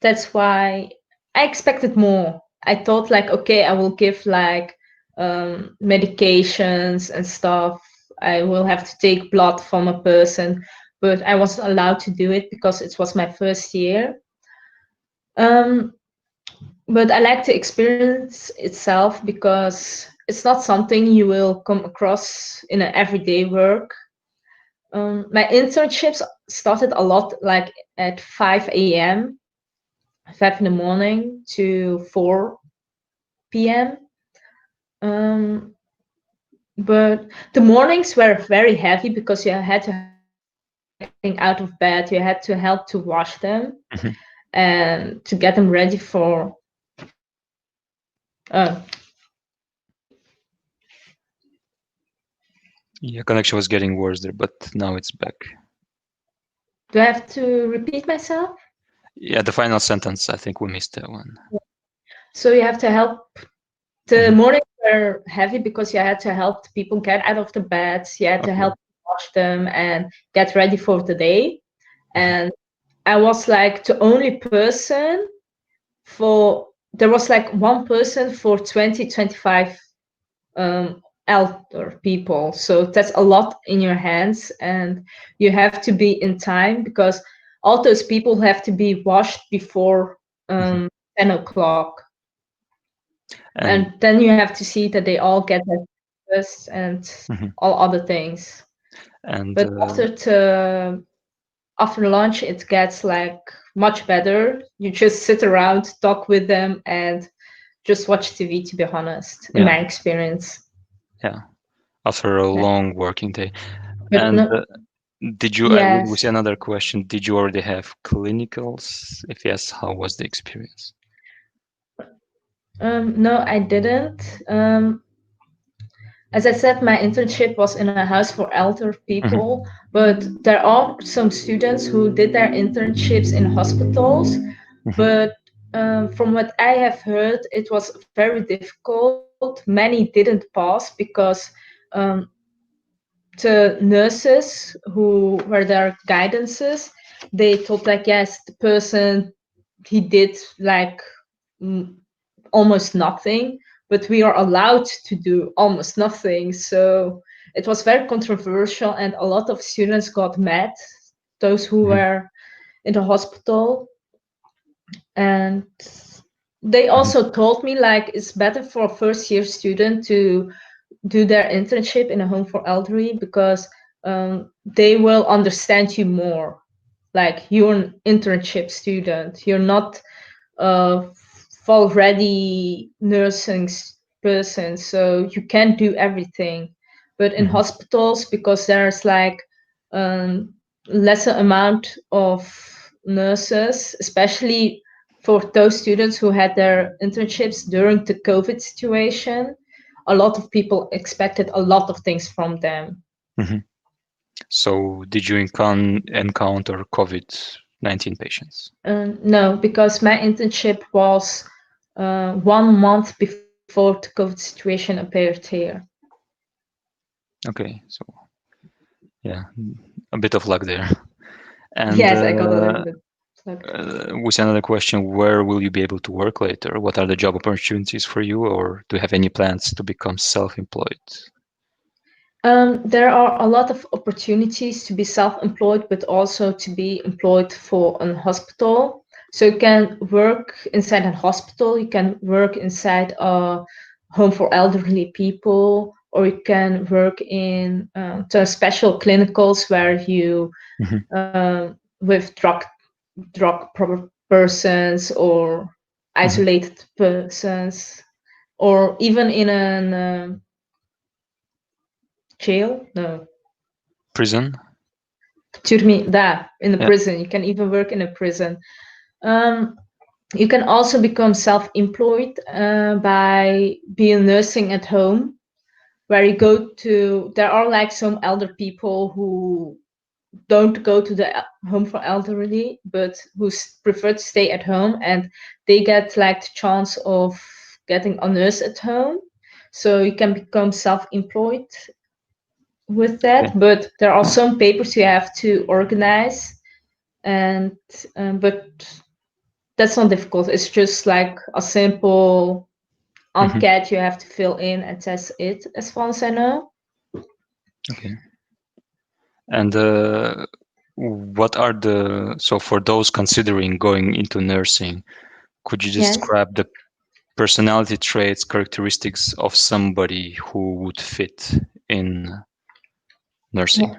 Speaker 3: that's why I expected more. I thought like, okay, I will give like medications and stuff. I will have to take blood from a person, but I wasn't allowed to do it because it was my first year. But I like the experience itself because it's not something you will come across in an everyday work. My internships started a lot like at 5 a.m., 5 in the morning to 4 p.m. But the mornings were very heavy because you had to help people getting out of bed. You had to help to wash them
Speaker 1: Mhm.
Speaker 3: and to get them ready for.
Speaker 1: Yeah, connection was getting worse there, but now it's back.
Speaker 3: Do I have to repeat myself?
Speaker 1: Yeah, the final sentence, I think we missed that one.
Speaker 3: So you have to help. The
Speaker 1: Mhm.
Speaker 3: mornings were heavy because you had to help people get out of the beds. You had to
Speaker 1: Okay.
Speaker 3: help wash them and get ready for the day. And I was like the only person there was like one person for 20, 25 elder people. So that's a lot in your hands, and you have to be in time because all those people have to be washed before 10 o'clock. And then you have to see that they all get their breakfast and
Speaker 1: Mhm.
Speaker 3: all other things.
Speaker 1: And
Speaker 3: But after lunch, it gets like much better. You just sit around, talk with them, and just watch TV, to be honest, in my experience.
Speaker 1: yeah, after a long working day.
Speaker 3: But
Speaker 1: And
Speaker 3: no,
Speaker 1: did you, we
Speaker 3: yes.
Speaker 1: see another question, did you already have clinicals? If yes, how was the experience?
Speaker 3: No, I didn't. As I said, my internship was in a house for elder
Speaker 1: Mhm.
Speaker 3: people, but there are some students who did their internships in hospitals.
Speaker 1: Mhm.
Speaker 3: But from what I have heard, it was very difficult. Many didn't pass because um, the nurses who were their guidances, they thought like, yes, the person, he did like almost nothing, but we are allowed to do almost nothing. So it was very controversial, and a lot of students got mad, those who were in the hospital. And they also told me like it's better for a first year student to do their internship in a home for elderly because they will understand you more. Like you're an internship student, you're not a already nursing person, so you can't do everything. But in hospitals, because there's like lesser amount of nurses, especially for those students who had their internships during the COVID situation, a lot of people expected a lot of things from them.
Speaker 1: Mhm. So did you encounter COVID-19 patients?
Speaker 3: No, because my internship was 1 month before the COVID situation appeared here.
Speaker 1: Okay, so yeah, a bit of luck there. And
Speaker 3: Yes, I got a little bit luck.
Speaker 1: with another question, where will you be able to work later? What are the job opportunities for you, or do you have any plans to become self-employed?
Speaker 3: There are a lot of opportunities to be self-employed, but also to be employed for a hospital. So you can work inside a hospital, you can work inside a home for elderly people, or you can work in the special clinicals where you with drug persons or isolated persons, or even in an jail. No,
Speaker 1: Prison?
Speaker 3: in the
Speaker 1: Yeah.
Speaker 3: prison. You can even work in a prison. Um, you can also become self-employed by being nursing at home, where you go to. There are like some elder people who don't go to the home for elderly, but who prefer to stay at home, and they get like the chance of getting a nurse at home. So you can become self-employed with
Speaker 1: Okay.
Speaker 3: that, but there are some papers you have to organize, and but that's not difficult. It's just like a simple enquete you have to fill in, and that's it, as far as I know.
Speaker 1: Okay. And what are so for those considering going into nursing, could you
Speaker 3: Yes.
Speaker 1: describe the personality traits, characteristics of somebody who would fit in nursing?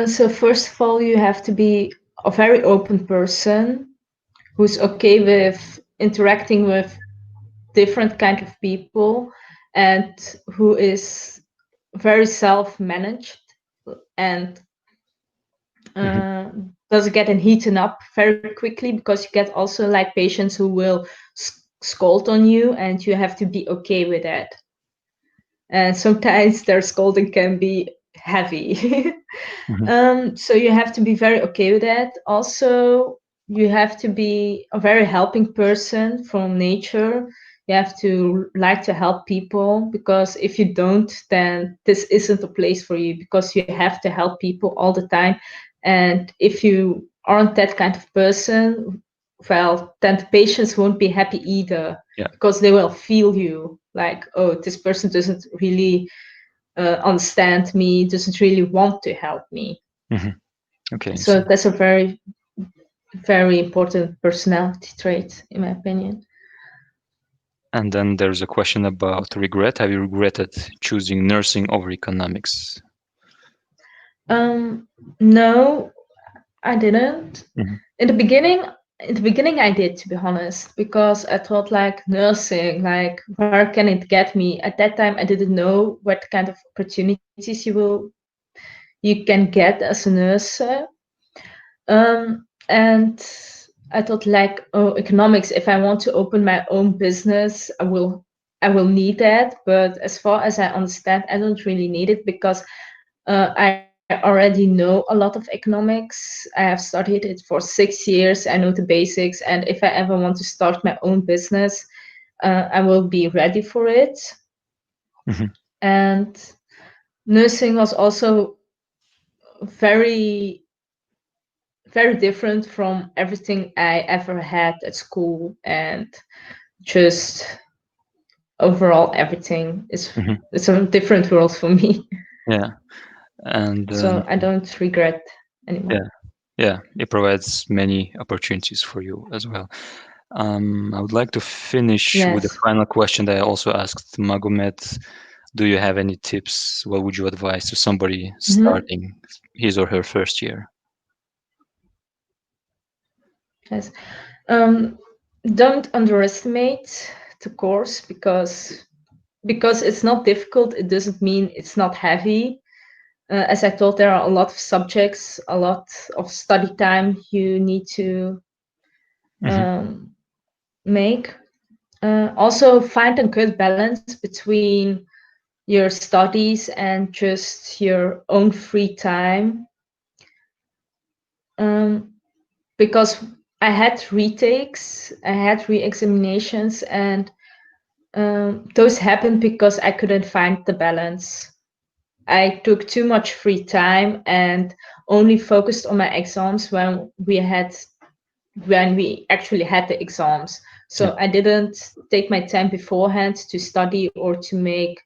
Speaker 3: So first of all, you have to be a very open person who's okay with interacting with different kind of people and who is very self-managed and doesn't get heated up very quickly, because you get also like patients who will scold on you and you have to be okay with that. And sometimes their scolding can be heavy. So you have to be very okay with that. Also, you have to be a very helping person from nature. You have to like to help people, because if you don't, then this isn't a place for you, because you have to help people all the time. And if you aren't that kind of person, well, then the patients won't be happy either, because they will feel you like, oh, this person doesn't really understand me, doesn't really want to help me.
Speaker 1: Okay.
Speaker 3: So that's a very, very important personality trait, in my opinion.
Speaker 1: And then there's a question about regret. Have you regretted choosing nursing over economics?
Speaker 3: No, I didn't. In the beginning I did, to be honest, because I thought like nursing, like where can it get me? At that time I didn't know what kind of opportunities you can get as a nurse. And I thought like, oh, economics, if I want to open my own business, I will need that. But as far as I understand, I don't really need it, because I already know a lot of economics. I have studied it for 6 years. I know the basics. And if I ever want to start my own business, I will be ready for it. And nursing was also very, very different from everything I ever had at school, and just overall everything is it's a different world for me.
Speaker 1: Yeah. And
Speaker 3: So I don't regret anymore.
Speaker 1: Yeah, it provides many opportunities for you as well. I would like to finish with a final question that I also asked Magomed. Do you have any tips? What would you advise to somebody starting his or her first year?
Speaker 3: Yes. Don't underestimate the course, because it's not difficult, it doesn't mean it's not heavy. As I told, there are a lot of subjects, a lot of study time you need to make. Also, find a good balance between your studies and just your own free time. Because I had retakes, I had re-examinations, and those happened because I couldn't find the balance. I took too much free time and only focused on my exams when we actually had the exams. So I didn't take my time beforehand to study or to make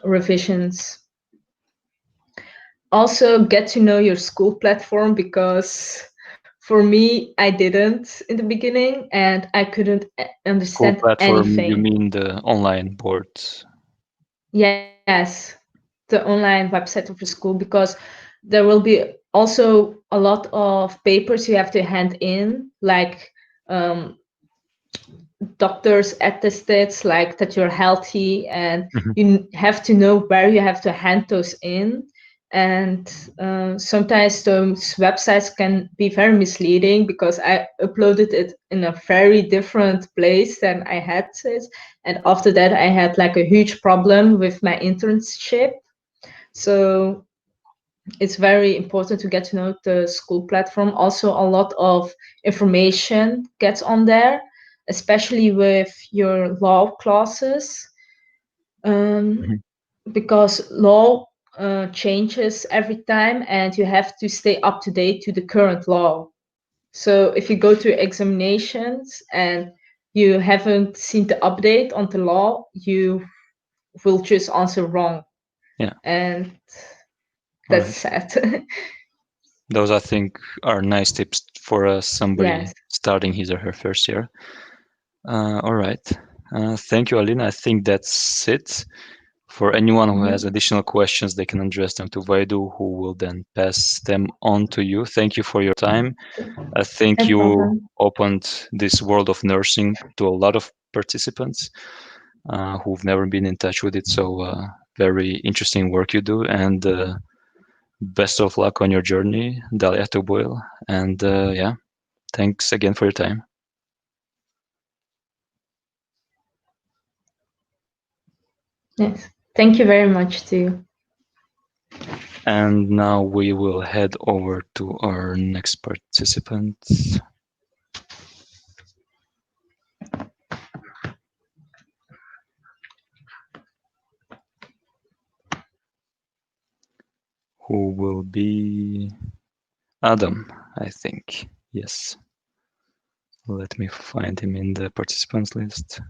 Speaker 3: revisions. Also, get to know your school platform, because for me, I didn't in the beginning, and I couldn't understand
Speaker 1: School platform,
Speaker 3: anything.
Speaker 1: you mean the online boards?
Speaker 3: Yes, the online website of the school, because there will be also a lot of papers you have to hand in, like doctors attestates, like that you're healthy, and you have to know where you have to hand those in. And sometimes those websites can be very misleading, because I uploaded it in a very different place than I had it. And after that, I had like a huge problem with my internship. So it's very important to get to know the school platform. Also, a lot of information gets on there, especially with your law classes, because law changes every time, and you have to stay up to date to the current law. So if you go to examinations and you haven't seen the update on the law, you will just answer wrong. And that's sad.
Speaker 1: Those, I think, are nice tips for somebody starting his or her first year. All right. Thank you, Alina. I think that's it. For anyone who has additional questions, they can address them to WeyDu, who will then pass them on to you. Thank you for your time. I think
Speaker 3: No
Speaker 1: you
Speaker 3: problem.
Speaker 1: opened this world of nursing to a lot of participants who've never been in touch with it. So, very interesting work you do, and best of luck on your journey, Dalia Boyle. And yeah, thanks again for your time.
Speaker 3: Yes. Thank you very much to you.
Speaker 1: And now we will head over to our next participant, who will be Adam, I think. Yes. Let me find him in the participants list.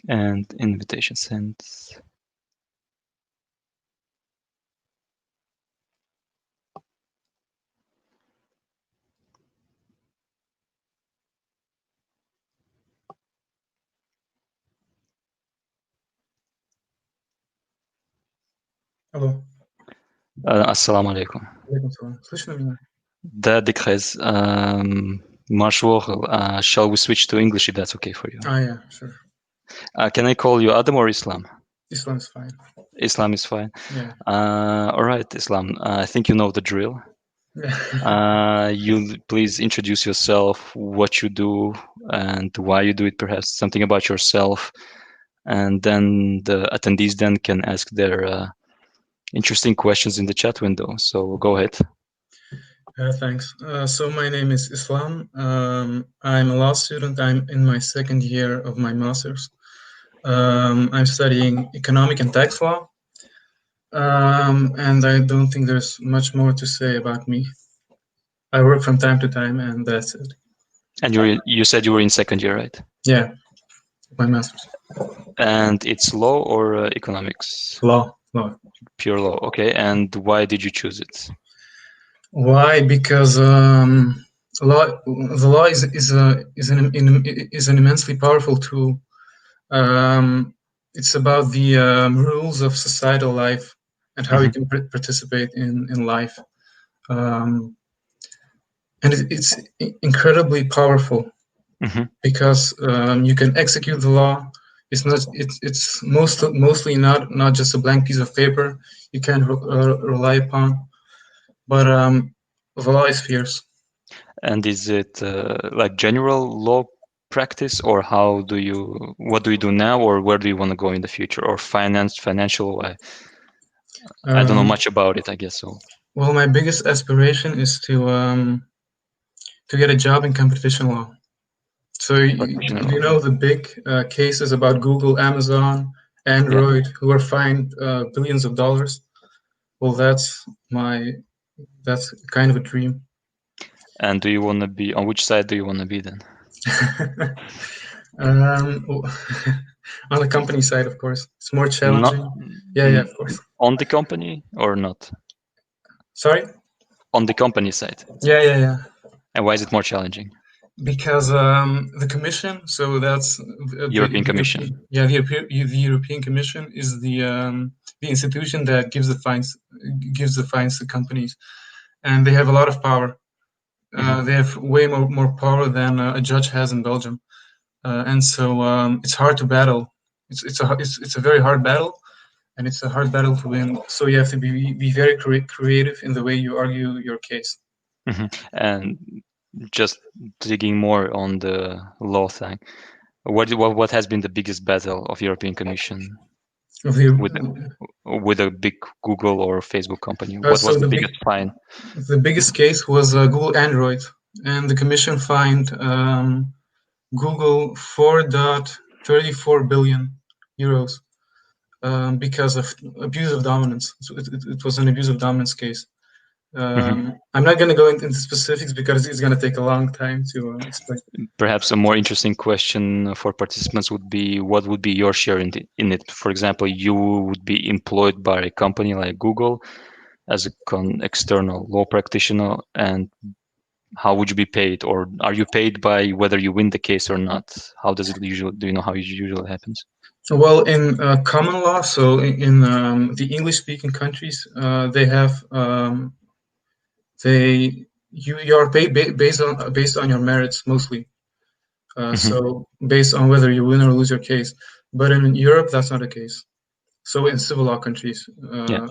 Speaker 1: And invitation sent.
Speaker 4: Алло.
Speaker 1: Assalamu alaikum.
Speaker 4: Алейкум салам. Слышно меня?
Speaker 1: Да, Dikrez. Marshal, shall we switch to English if that's okay for you?
Speaker 4: Yeah, sure.
Speaker 1: Can I call you Adam or Islam?
Speaker 4: Islam is fine.
Speaker 1: Islam is fine.
Speaker 4: Yeah.
Speaker 1: All right, Islam. I think you know the drill. You please introduce yourself, what you do, and why you do it. Perhaps something about yourself, and then the attendees then can ask their interesting questions in the chat window. So go ahead.
Speaker 4: Thanks. So my name is Islam. I'm a law student. I'm in my second year of my master's. I'm studying economic and tax law. And I don't think there's much more to say about me. I work from time to time, and that's it.
Speaker 1: And you said you were in second year, right?
Speaker 4: Yeah, my master's.
Speaker 1: And it's law or economics?
Speaker 4: Law.
Speaker 1: Pure law. Okay. And why did you choose it?
Speaker 4: Why? Because the law is an immensely powerful tool. It's about the rules of societal life and how you can participate in life, and it's incredibly powerful because you can execute the law. It's mostly not just a blank piece of paper you can rely upon, but the law is fierce.
Speaker 1: And is it like general law practice, or what do you do now, or where do you want to go in the future, or financial? I don't know much about it, I guess so.
Speaker 4: Well, my biggest aspiration is to get a job in competition law. So you know the big cases about Google, Amazon, Android, who are fined billions of dollars. Well, that's kind of a dream.
Speaker 1: And do you want to be on which side do you want to be then?
Speaker 4: On the company side, of course, it's more challenging. Yeah, of course.
Speaker 1: On the company or not?
Speaker 4: Sorry?
Speaker 1: On the company side.
Speaker 4: Yeah.
Speaker 1: And why is it more challenging?
Speaker 4: Because the Commission, so that's
Speaker 1: European Commission.
Speaker 4: The European Commission is the institution that gives the fines to companies, and they have a lot of power. They have way more power than a judge has in Belgium, and so it's hard to battle. It's a very hard battle, and it's a hard battle to win. So you have to be very creative in the way you argue your case.
Speaker 1: And just digging more on the law thing, what has been the biggest battle of European Commission with a big Google or Facebook company? What was the biggest fine?
Speaker 4: The biggest case was Google Android, and the Commission fined Google 4.34 billion euros because of abuse of dominance. So it was an abuse of dominance case. I'm not going to go into specifics because it's going to take a long time to explain.
Speaker 1: Perhaps a more interesting question for participants would be, what would be your share in it? For example, you would be employed by a company like Google as an external law practitioner, and how would you be paid? Or are you paid by whether you win the case or not? How does it usually, do you know how it usually happens?
Speaker 4: Well, in common law, so in the English-speaking countries, they have you are paid based on your merits mostly. So based on whether you win or lose your case. But in Europe, that's not the case. So in civil law countries,
Speaker 1: Yeah.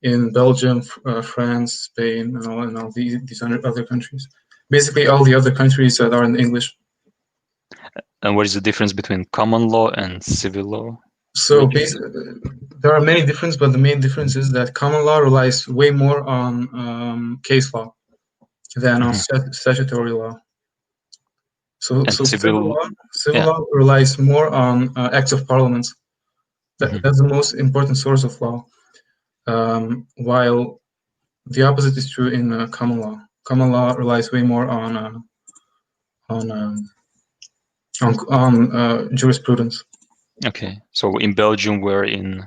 Speaker 4: in Belgium, France, Spain, and all these other countries, basically all the other countries that are in English.
Speaker 1: And what is the difference between common law and civil law?
Speaker 4: So there are many differences, but the main difference is that common law relies way more on case law than on statutory law. So civil law relies more on acts of parliament. That's the most important source of law, while the opposite is true in common law. Common law relies way more on jurisprudence.
Speaker 1: Okay, so in Belgium we're in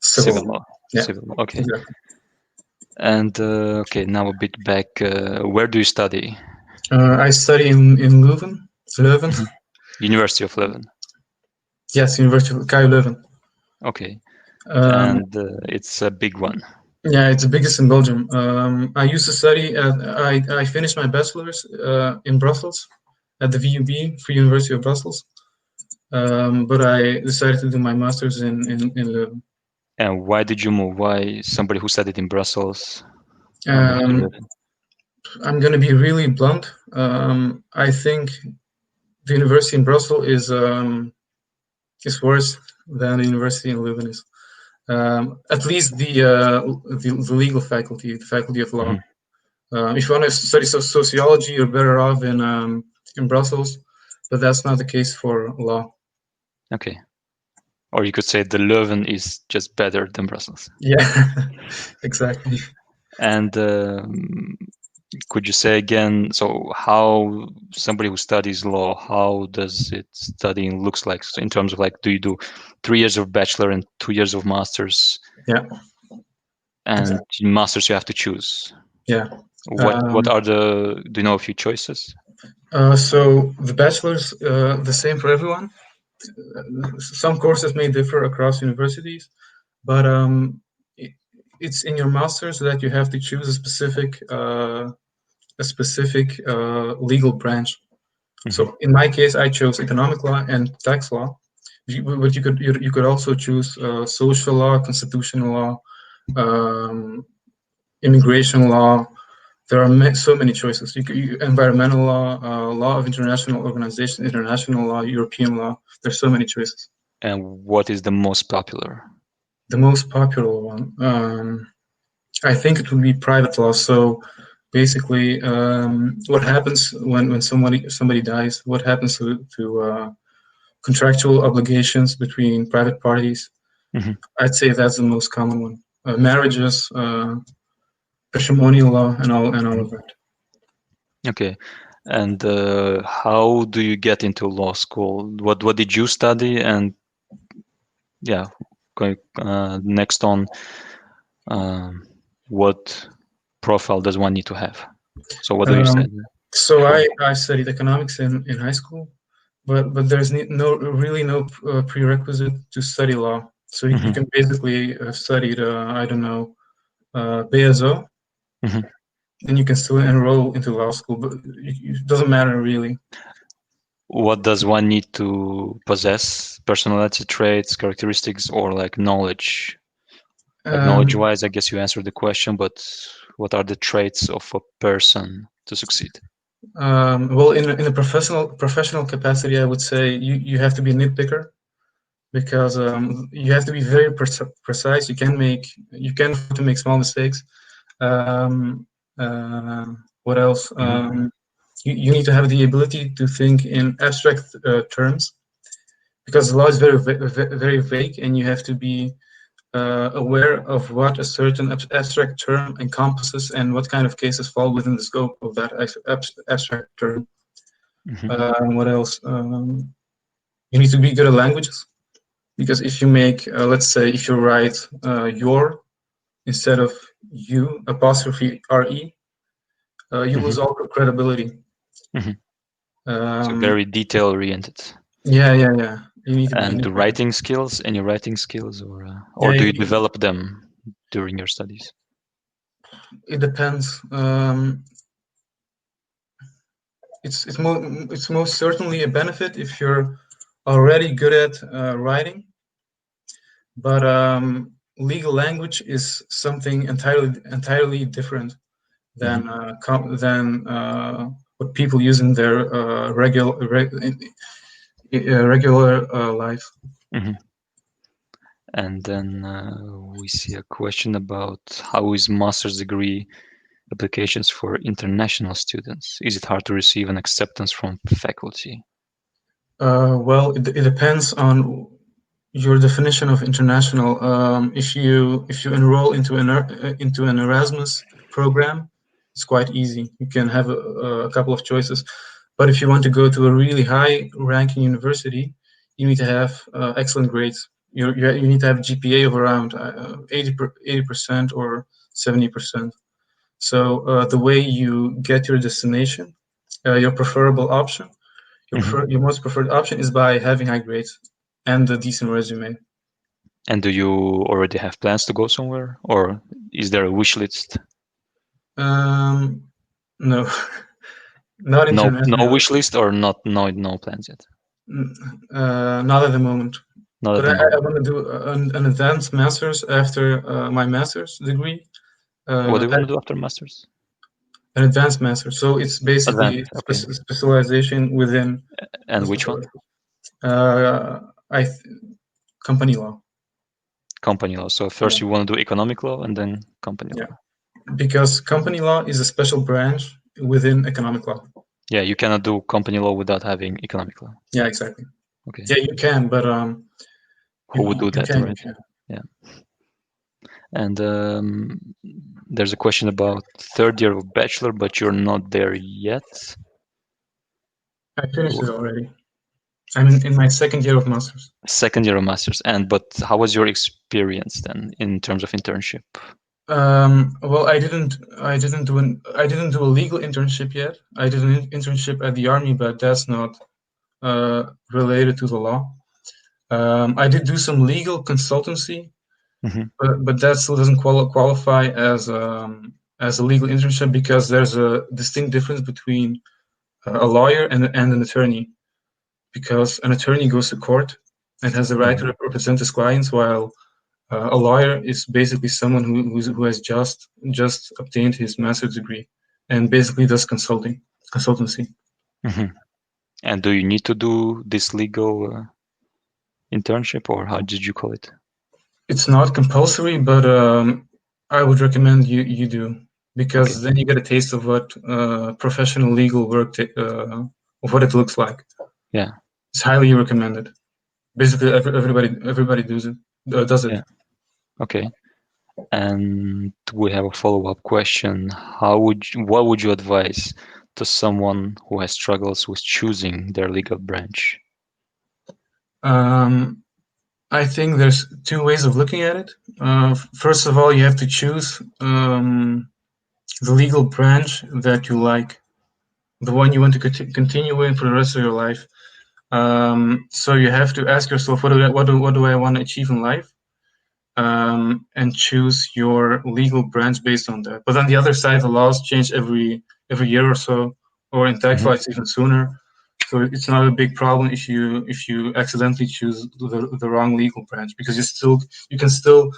Speaker 1: civil law.
Speaker 4: Yeah.
Speaker 1: Civil law. Okay.
Speaker 4: Exactly.
Speaker 1: And okay, now a bit back. Where do you study?
Speaker 4: I study in Leuven.
Speaker 1: University of Leuven.
Speaker 4: Yes, University of KU Leuven.
Speaker 1: Okay, and it's a big one.
Speaker 4: Yeah, it's the biggest in Belgium. I used to study I finished my bachelor's in Brussels at the VUB, Free University of Brussels. But I decided to do my master's in Leuven.
Speaker 1: And why did you move? Why somebody who studied in Brussels?
Speaker 4: I'm going to be really blunt. I think the university in Brussels is worse than the university in Leuven is. At least the legal faculty, the faculty of law. If you want to study sociology, you're better off in Brussels, but that's not the case for law.
Speaker 1: Okay. Or you could say the Leuven is just better than Brussels.
Speaker 4: Yeah, exactly.
Speaker 1: And could you say again, so how somebody who studies law, how does it studying looks like? So in terms of like, do you do 3 years of bachelor and 2 years of masters?
Speaker 4: Yeah.
Speaker 1: And
Speaker 4: exactly.
Speaker 1: in masters you have to choose.
Speaker 4: Yeah.
Speaker 1: What are do you know a few choices?
Speaker 4: So the bachelor's the same for everyone. Some courses may differ across universities, but it's in your master's that you have to choose a specific legal branch. So in my case, I chose economic law and tax law. But you could also choose social law, constitutional law, immigration law. There are so many choices. Environmental law, law of international organization, international law, European law. There's so many choices.
Speaker 1: And what is the most popular?
Speaker 4: The most popular one, I think it would be private law. So basically, what happens when somebody dies? What happens to contractual obligations between private parties? I'd say that's the most common one. Marriages, patrimonial law, and all of that.
Speaker 1: Okay, and how do you get into law school? What did you study? And yeah, going next on, what profile does one need to have? So what do you study?
Speaker 4: So I studied economics in high school, but there's really no prerequisite to study law. So you can basically have studied I don't know BSO, and you can still enroll into law school, but it doesn't matter really.
Speaker 1: What does one need to possess? Personality traits, characteristics, or like knowledge? Like knowledge-wise, I guess you answered the question, but what are the traits of a person to succeed?
Speaker 4: Well, in a professional capacity, I would say you have to be a nitpicker, because you have to be very precise. You can afford to make small mistakes. What else? You need to have the ability to think in abstract terms, because the law is very vague, and you have to be aware of what a certain abstract term encompasses and what kind of cases fall within the scope of that abstract term. What else? You need to be good at languages, because if you make, let's say, if you write your instead of you apostrophe re, you lose all credibility.
Speaker 1: So very detail oriented.
Speaker 4: Yeah. You need to
Speaker 1: And
Speaker 4: be
Speaker 1: the writing skills, any writing skills, or do you develop them during your studies?
Speaker 4: It depends. It's most certainly a benefit if you're already good at writing, but legal language is something entirely different than what people use in their regular life.
Speaker 1: And then we see a question about how is master's degree applications for international students? Is it hard to receive an acceptance from faculty?
Speaker 4: Well, it depends on your definition of international. If you enroll into an Erasmus program, it's quite easy. You can have a couple of choices. But if you want to go to a really high-ranking university, you need to have excellent grades. You need to have a GPA of around 80% or 70%. So the way you get your destination, your preferable option, your most preferred option is by having high grades and a decent resume.
Speaker 1: And do you already have plans to go somewhere, or is there a wish list?
Speaker 4: No, not international.
Speaker 1: No wish list, or no plans yet.
Speaker 4: Not at the moment.
Speaker 1: Not
Speaker 4: But
Speaker 1: at the moment.
Speaker 4: I want to do an advanced master's after my master's degree.
Speaker 1: What do you want to do after masters?
Speaker 4: An advanced master. So it's basically
Speaker 1: Advanced, okay.
Speaker 4: specialization within.
Speaker 1: And which one?
Speaker 4: Company law.
Speaker 1: Company law. So first you want to do economic law and then company law.
Speaker 4: Because company law is a special branch within economic law.
Speaker 1: Yeah, you cannot do company law without having economic law.
Speaker 4: Yeah, exactly.
Speaker 1: Okay.
Speaker 4: Yeah, you can, but
Speaker 1: who would do that, right?
Speaker 4: Yeah.
Speaker 1: And there's a question about third year of bachelor, but you're not there yet.
Speaker 4: I finished it already. I'm in my second year of masters.
Speaker 1: Second year of masters, but how was your experience then in terms of internship?
Speaker 4: Well, I didn't do a legal internship yet. I did an internship at the army, but that's not related to the law. I did do some legal consultancy, but that still doesn't qualify as a legal internship, because there's a distinct difference between a lawyer and an attorney. Because an attorney goes to court and has the right to represent his clients, while a lawyer is basically someone who has just obtained his master's degree and basically does consultancy.
Speaker 1: And do you need to do this legal internship, or how did you call it?
Speaker 4: It's not compulsory, but I would recommend you do, because then you get a taste of what professional legal work of what it looks like.
Speaker 1: Yeah,
Speaker 4: it's highly recommended. Basically, everybody does it.
Speaker 1: Yeah. Okay. And we have a follow-up question. What would you advise to someone who has struggles with choosing their legal branch?
Speaker 4: I think there's two ways of looking at it. First of all, you have to choose the legal branch that you like, the one you want to continue in for the rest of your life. So you have to ask yourself, what do I want to achieve in life? And choose your legal branch based on that. But on the other side, the laws change every year or so, or in tax law it's even sooner. So it's not a big problem if you accidentally choose the wrong legal branch, because you can still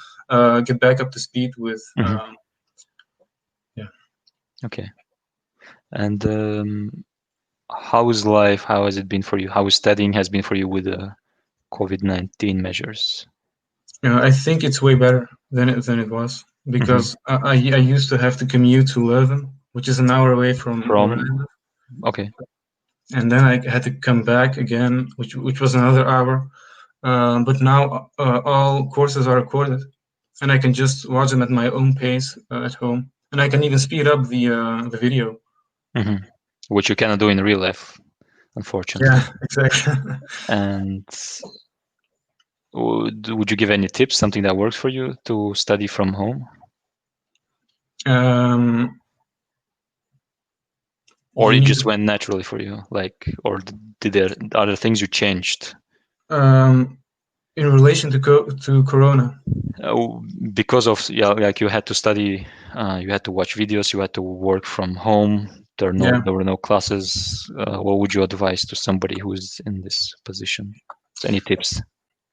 Speaker 4: get back up to speed with.
Speaker 1: Okay. And how is life? How has it been for you? How studying has been for you with the COVID-19 measures?
Speaker 4: I think it's way better than it was, because I used to have to commute to Leuven, which is an hour away from.
Speaker 1: Okay.
Speaker 4: And then I had to come back again, which was another hour. But now all courses are recorded, and I can just watch them at my own pace at home, and I can even speed up the video.
Speaker 1: Which you cannot do in real life, unfortunately.
Speaker 4: Yeah, exactly.
Speaker 1: And would you give any tips, something that works for you to study from home? Or it just went naturally for you, like, or did there other things you changed?
Speaker 4: In relation to Corona.
Speaker 1: Because of like you had to study, you had to watch videos, you had to work from home. There were no classes. What would you advise to somebody who's in this position? So any tips?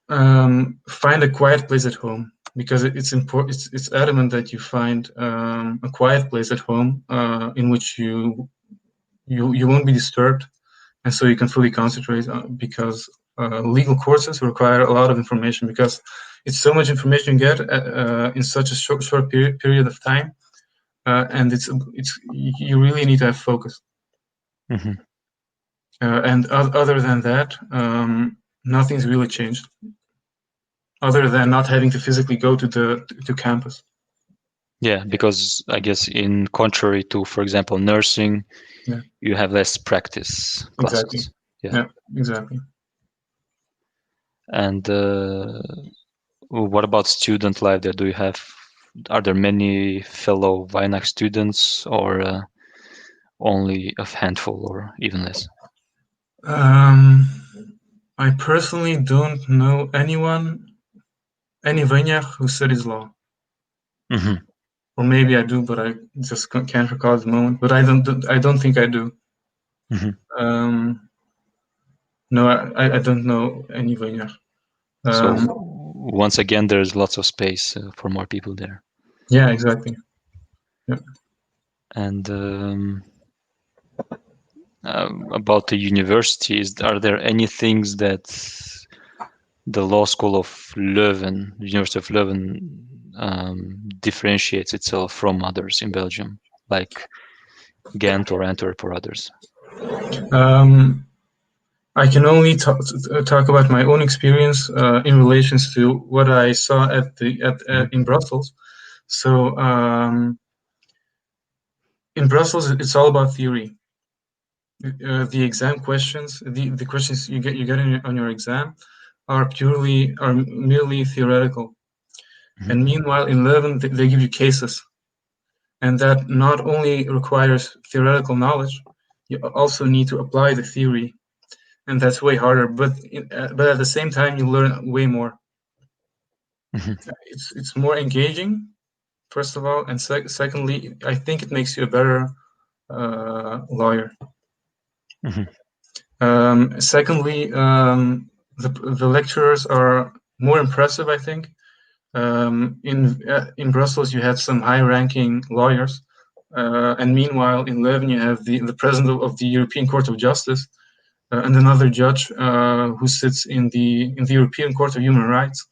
Speaker 4: Find a quiet place at home, because it's important. It's adamant that you find a quiet place at home in which you won't be disturbed, and so you can fully concentrate. Because legal courses require a lot of information, because it's so much information you get in such a short period of time, and it's you really need to have focus. And other than that, nothing's really changed, other than not having to physically go to campus.
Speaker 1: Yeah, because I guess in contrary to, for example, nursing, you have less practice classes.
Speaker 4: Exactly. Yeah, exactly.
Speaker 1: And what about student life there? Are there many fellow Weinacht students, or only a handful, or even less?
Speaker 4: I personally don't know any Weinacht who studies law. Or maybe I do, but I just can't recall at the moment. But I don't think I do. No, I don't know any Weinacht.
Speaker 1: So once again, there's lots of space for more people there.
Speaker 4: Yeah, exactly. Yeah.
Speaker 1: And about the universities, are there any things that the law school of Leuven, the University of Leuven, differentiates itself from others in Belgium, like Ghent or Antwerp or others?
Speaker 4: I can only talk about my own experience in relations to what I saw in Brussels. So in Brussels, it's all about theory. The exam questions, the questions you get on your exam, are merely theoretical. And meanwhile, in Leuven, they give you cases, and that not only requires theoretical knowledge, you also need to apply the theory, and that's way harder. But at the same time, you learn way more. It's more engaging, first of all, and secondly, I think it makes you a better lawyer. Secondly, the lecturers are more impressive, I think. In Brussels, you have some high-ranking lawyers, and meanwhile, in Leuven, you have the president of the European Court of Justice and another judge who sits in the European Court of Human Rights.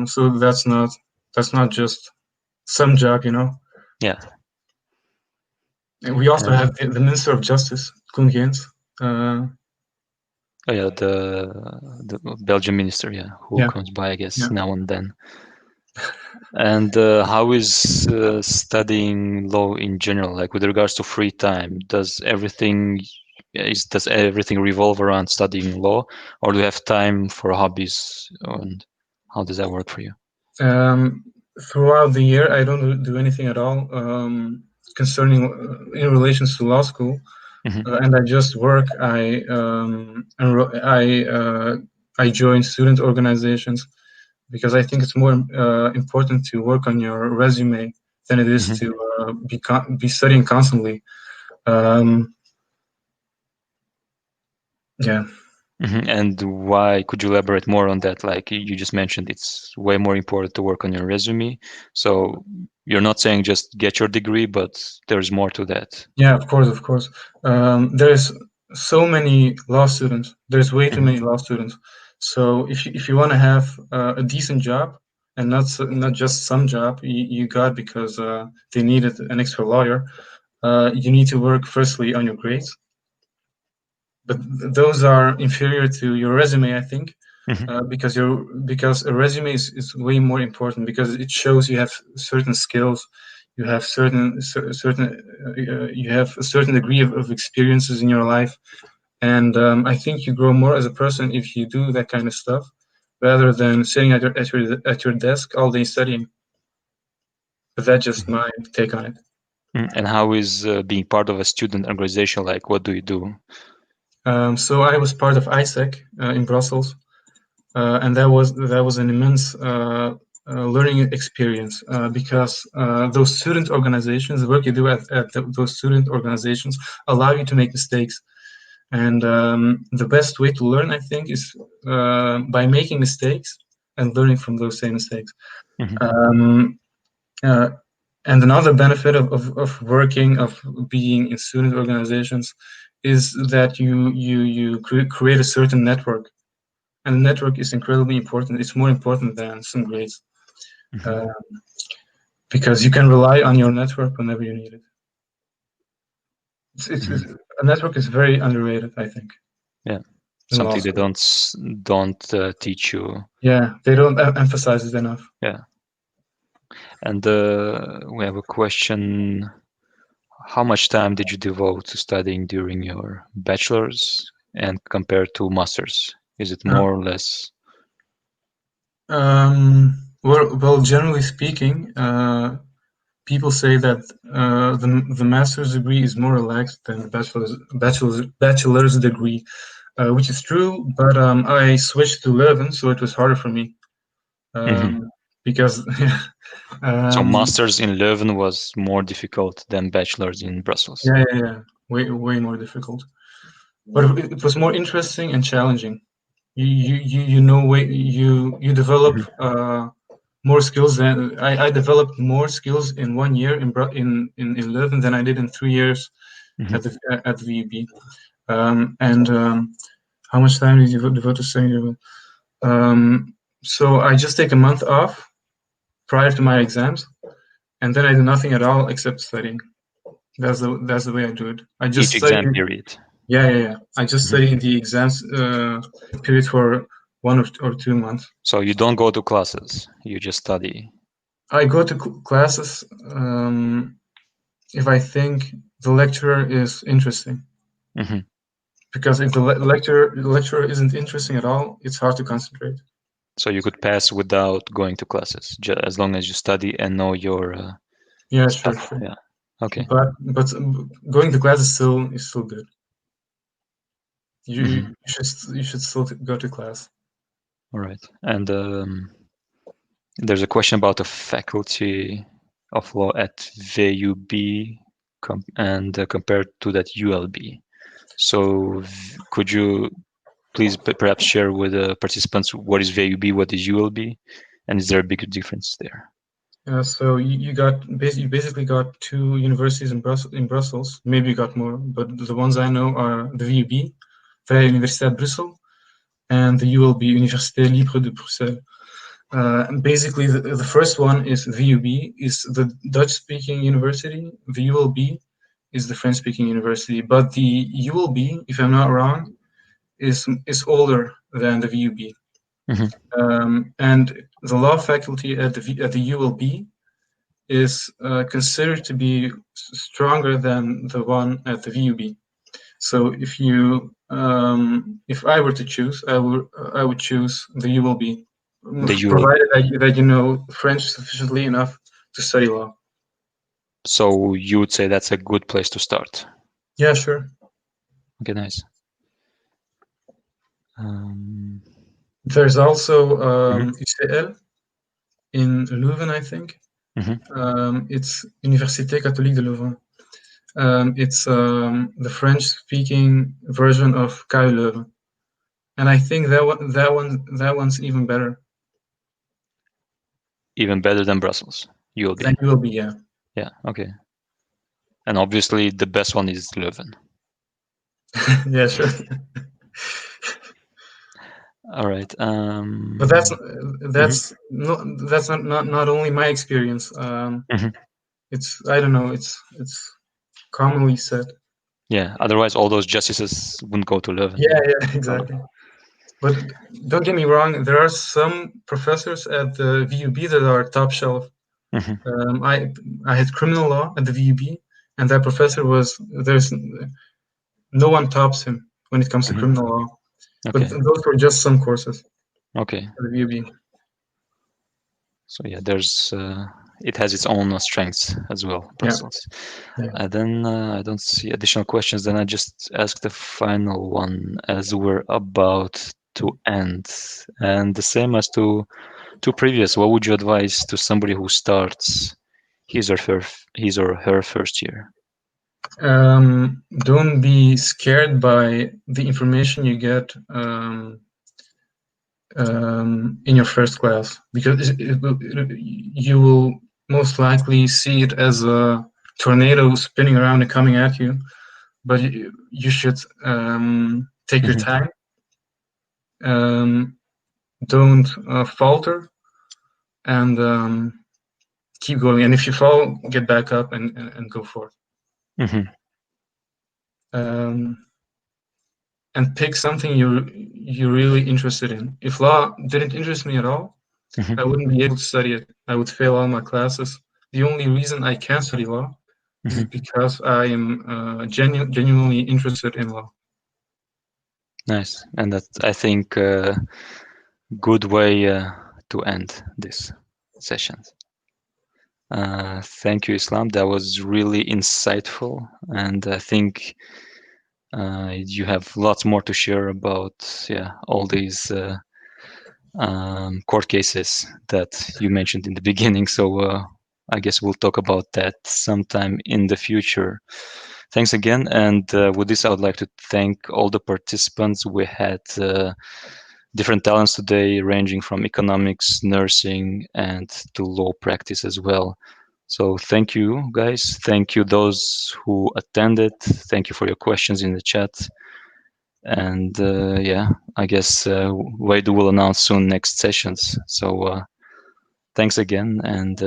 Speaker 4: So that's not just some job, you know.
Speaker 1: Yeah.
Speaker 4: And we also have the Minister of Justice, Koen Geens.
Speaker 1: Oh yeah, the Belgian minister, who comes by, I guess, now and then. And how is studying law in general, like with regards to free time? Does everything revolve around studying law, or do you have time for hobbies? And how does that work for you?
Speaker 4: Throughout the year, I don't do anything at all concerning in relations to law school, and I just work. I join student organizations, because I think it's more important to work on your resume than it is to be studying constantly. Yeah.
Speaker 1: And why? Could you elaborate more on that? Like you just mentioned, it's way more important to work on your resume. So you're not saying just get your degree, but there's more to that.
Speaker 4: Yeah, of course. There's so many law students. There's way too many law students. So if you want to have a decent job, and not just some job you got because they needed an extra lawyer, you need to work firstly on your grades. But those are inferior to your resume, I think. because a resume is way more important because it shows you have certain skills, you have you have a certain degree of experiences in your life, and I think you grow more as a person if you do that kind of stuff rather than sitting at your desk all day studying. But that's just my take on it.
Speaker 1: And how is being part of a student organization like? What do you do?
Speaker 4: So I was part of ISEC in Brussels, and that was an immense learning experience because those student organizations, the work you do at those student organizations, allow you to make mistakes. And the best way to learn, I think, is by making mistakes and learning from those same mistakes. And another benefit of working, of being in student organizations, is that you create a certain network, and the network is incredibly important. It's more important than some grades, because you can rely on your network whenever you need it. A network is very underrated, I think.
Speaker 1: Yeah, something they don't teach you.
Speaker 4: Yeah, they don't emphasize it enough.
Speaker 1: Yeah. And we have a question. How much time did you devote to studying during your bachelor's and compared to master's? Is it more or less?
Speaker 4: Well, generally speaking, people say that the master's degree is more relaxed than the bachelor's degree, which is true. But I switched to Leuven, so it was harder for me because.
Speaker 1: So master's in Leuven was more difficult than bachelor's in Brussels.
Speaker 4: Yeah, way more difficult. But it was more interesting and challenging. You develop more skills than I developed more skills in 1 year in Leuven than I did in 3 years at the VUB. And how much time did you devote to studying? So I just take a month off prior to my exams, and then I do nothing at all except studying. That's the way I do it. I just
Speaker 1: each exam period.
Speaker 4: Yeah. I just study in the exams period for 1 or 2 months.
Speaker 1: So you don't go to classes, you just study.
Speaker 4: I go to classes if I think the lecturer is interesting. Because if the lecturer isn't interesting at all, it's hard to concentrate.
Speaker 1: So you could pass without going to classes, as long as you study and know your stuff.
Speaker 4: Sure.
Speaker 1: Yeah. Okay.
Speaker 4: But going to class is still good. You should still go to class.
Speaker 1: All right. And there's a question about the faculty of law at WeyDu and compared to that ULB. So could you please perhaps share with the participants what is WeyDu, what is ULB, and is there a big difference there?
Speaker 4: So you basically got 2 universities in Brussels. Maybe you got more, but the ones I know are the VUB, Vrije Universiteit Brussel, and the ULB, Université Libre de Bruxelles. And basically, the first one is VUB, is the Dutch-speaking university. The ULB is the French-speaking university. But the ULB, if I'm not wrong, is older than the VUB. And the law faculty at the ULB is considered to be stronger than the one at the VUB. So if I were to choose, I would choose the ULB, provided that you know French sufficiently enough to study law.
Speaker 1: So you would say that's a good place to start?
Speaker 4: Yeah, sure.
Speaker 1: Okay, nice.
Speaker 4: There's also UCL in Leuven, I think. It's Université Catholique de Leuven. It's the French-speaking version of KU Leuven, and I think that one's even better.
Speaker 1: Even better than Brussels, ULB.
Speaker 4: Than ULB, yeah.
Speaker 1: Yeah. Okay. And obviously, the best one is Leuven.
Speaker 4: Yeah, sure.
Speaker 1: All right.
Speaker 4: But that's not only my experience. It's I don't know. It's commonly said.
Speaker 1: Yeah. Otherwise, all those justices wouldn't go to Leuven.
Speaker 4: Yeah, exactly. But don't get me wrong, there are some professors at the VUB that are top shelf. I had criminal law at the VUB, and that professor there's no one tops him when it comes to criminal law.
Speaker 1: Okay.
Speaker 4: But those were just some courses
Speaker 1: Okay.
Speaker 4: at the VUB.
Speaker 1: So yeah, there's it has its own strengths as well, Brussels.
Speaker 4: Yeah.
Speaker 1: Then I don't see additional questions. Then I just ask the final one as we're about to end, and the same as to previous. What would you advise to somebody who starts his or her first year?
Speaker 4: Don't be scared by the information you get in your first class, because you will most likely see it as a tornado spinning around and coming at you. But you should take your time. Don't falter, and keep going. And if you fall, get back up and go forth. And pick something you're really interested in. If law didn't interest me at all, I wouldn't be able to study it. I would fail all my classes. The only reason I can study law is because I am genuinely interested in law.
Speaker 1: Nice, and that's, I think, good way to end this session. Thank you, Islam. That was really insightful, and I think you have lots more to share about all these court cases that you mentioned in the beginning. So I guess we'll talk about that sometime in the future. Thanks again. And with this, I would like to thank all the participants. We had different talents today, ranging from economics, nursing, and to law practice as well. So thank you, guys. Thank you, those who attended. Thank you for your questions in the chat. And I guess WeyDu will announce soon next sessions. So thanks again, and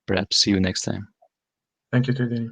Speaker 1: perhaps see you next time.
Speaker 4: Thank you, Teddy.